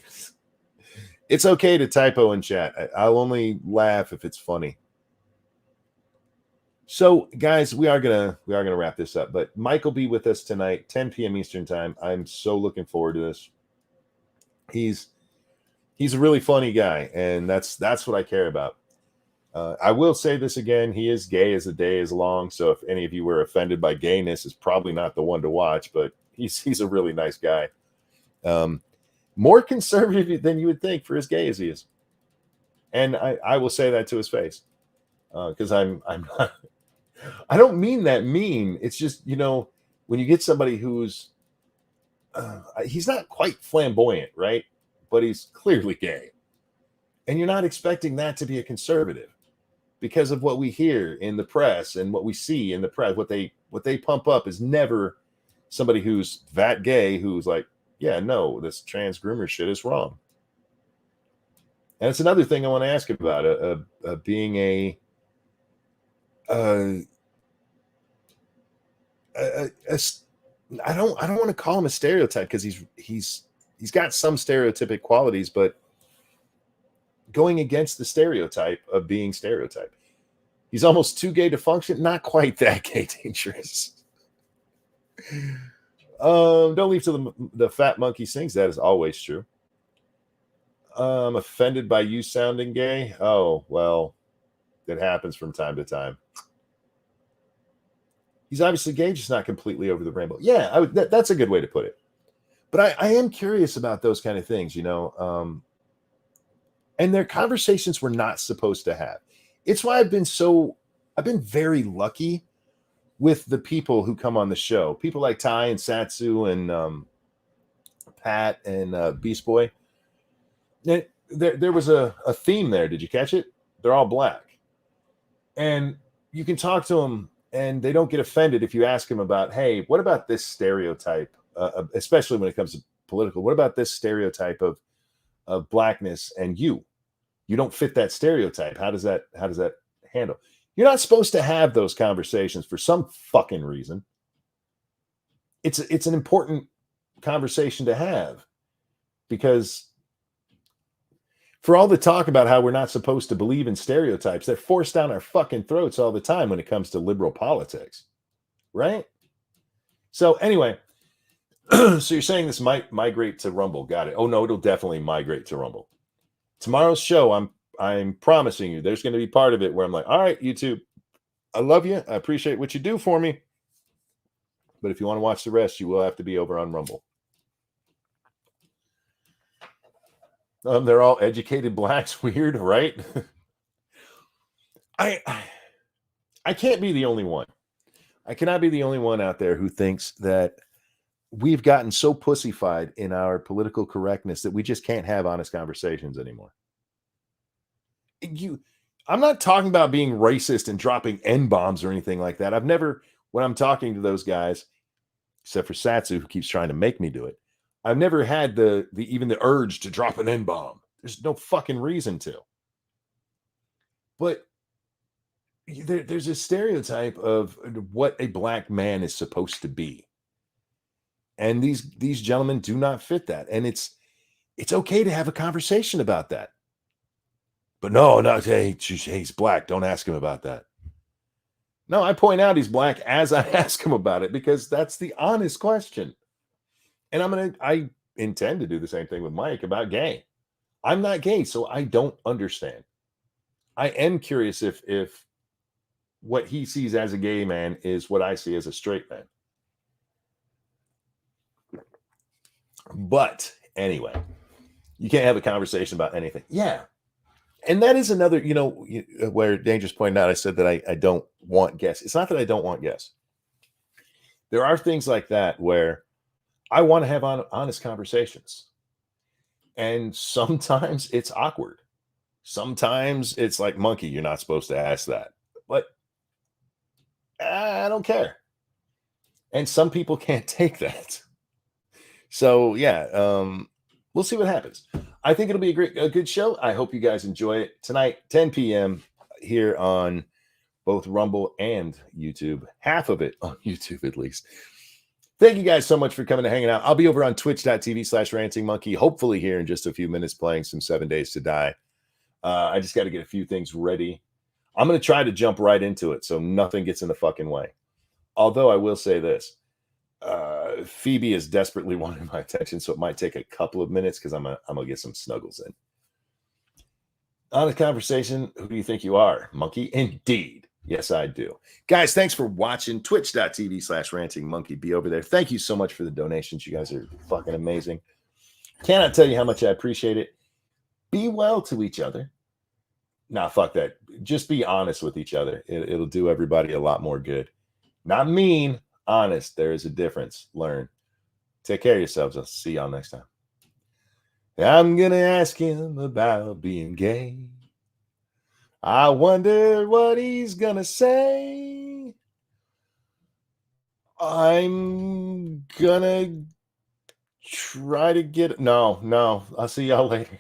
It's okay to typo in chat. I'll only laugh if it's funny. So, guys, we are gonna wrap this up. But Mike will be with us tonight, 10 p.m. Eastern time. I'm so looking forward to this. He's a really funny guy, and that's what I care about. I will say this again: he is gay as the day is long. So, if any of you were offended by gayness, is probably not the one to watch. But he's a really nice guy. More conservative than you would think for as gay as he is, and I will say that to his face because I'm not. I don't mean that mean. It's just, when you get somebody who's he's not quite flamboyant, right? But he's clearly gay. And you're not expecting that to be a conservative because of what we hear in the press and what we see in the press. What they pump up is never somebody who's that gay who's like, yeah, no, this trans groomer shit is wrong. And it's another thing I want to ask about being a I don't want to call him a stereotype because he's got some stereotypic qualities, but going against the stereotype of being stereotyped. He's almost too gay to function. Not quite that gay dangerous. Don't leave till the fat monkey sings. That is always true. I'm offended by you sounding gay. Oh, well, it happens from time to time. He's obviously gay, just not completely over the rainbow. Yeah, that's a good way to put it. But I am curious about those kind of things, and they're conversations we're not supposed to have. It's why I've been very lucky with the people who come on the show. People like Ty and Satsu and Pat and Beast Boy. There was a theme there. Did you catch it? They're all black. And you can talk to them and they don't get offended if you ask them about, hey, what about this stereotype, especially when it comes to political? What about this stereotype of blackness and you don't fit that stereotype? How does that handle? You're not supposed to have those conversations for some fucking reason. It's an important conversation to have because for all the talk about how we're not supposed to believe in stereotypes, they're forced down our fucking throats all the time when it comes to liberal politics, right? So anyway, so you're saying this might migrate to Rumble. Got it. Oh no, it'll definitely migrate to Rumble. Tomorrow's show, I'm promising you, there's going to be part of it where I'm like, all right, YouTube, I love you. I appreciate what you do for me. But if you want to watch the rest, you will have to be over on Rumble. They're all educated blacks. Weird, right? I can't be the only one. I cannot be the only one out there who thinks that we've gotten so pussyfied in our political correctness that we just can't have honest conversations anymore. I'm not talking about being racist and dropping N-bombs or anything like that. I've never, when I'm talking to those guys, except for Satsu, who keeps trying to make me do it, I've never had even the urge to drop an N-bomb. There's no fucking reason to. But there's a stereotype of what a black man is supposed to be. And these gentlemen do not fit that. And it's okay to have a conversation about that. But no, hey, he's black. Don't ask him about that. No, I point out he's black as I ask him about it because that's the honest question. And I intend to do the same thing with Mike about gay. I'm not gay, so I don't understand. I am curious if what he sees as a gay man is what I see as a straight man. But anyway, you can't have a conversation about anything. Yeah. And that is another, where Dangerous pointed out, I said that I don't want guests. It's not that I don't want guests. There are things like that where I want to have honest conversations. And sometimes it's awkward. Sometimes it's like, monkey, you're not supposed to ask that. But I don't care. And some people can't take that. So yeah, we'll see what happens. I think it'll be a good show. I hope you guys enjoy it tonight, 10 p.m. here on both Rumble and YouTube. Half of it on YouTube, at least. Thank you guys so much for coming and hanging out. I'll be over on twitch.tv/rantingmonkey, hopefully here in just a few minutes, playing some 7 Days to Die. I just got to get a few things ready. I'm going to try to jump right into it so nothing gets in the fucking way. Although I will say this. Phoebe is desperately wanting my attention, so it might take a couple of minutes because I'm gonna get some snuggles in. Honest conversation. Who do you think you are, monkey? Indeed. Yes, I do. Guys, thanks for watching. Twitch.tv/rantingmonkey. Be over there. Thank you so much for the donations. You guys are fucking amazing. Cannot tell you how much I appreciate it. Be well to each other. Nah, fuck that. Just be honest with each other. It'll do everybody a lot more good. Not mean. Honest, there is a difference. Learn. Take care of yourselves. I'll see y'all next time. I'm gonna ask him about being gay. I wonder what he's gonna say. I'm gonna try to get no. I'll see y'all later.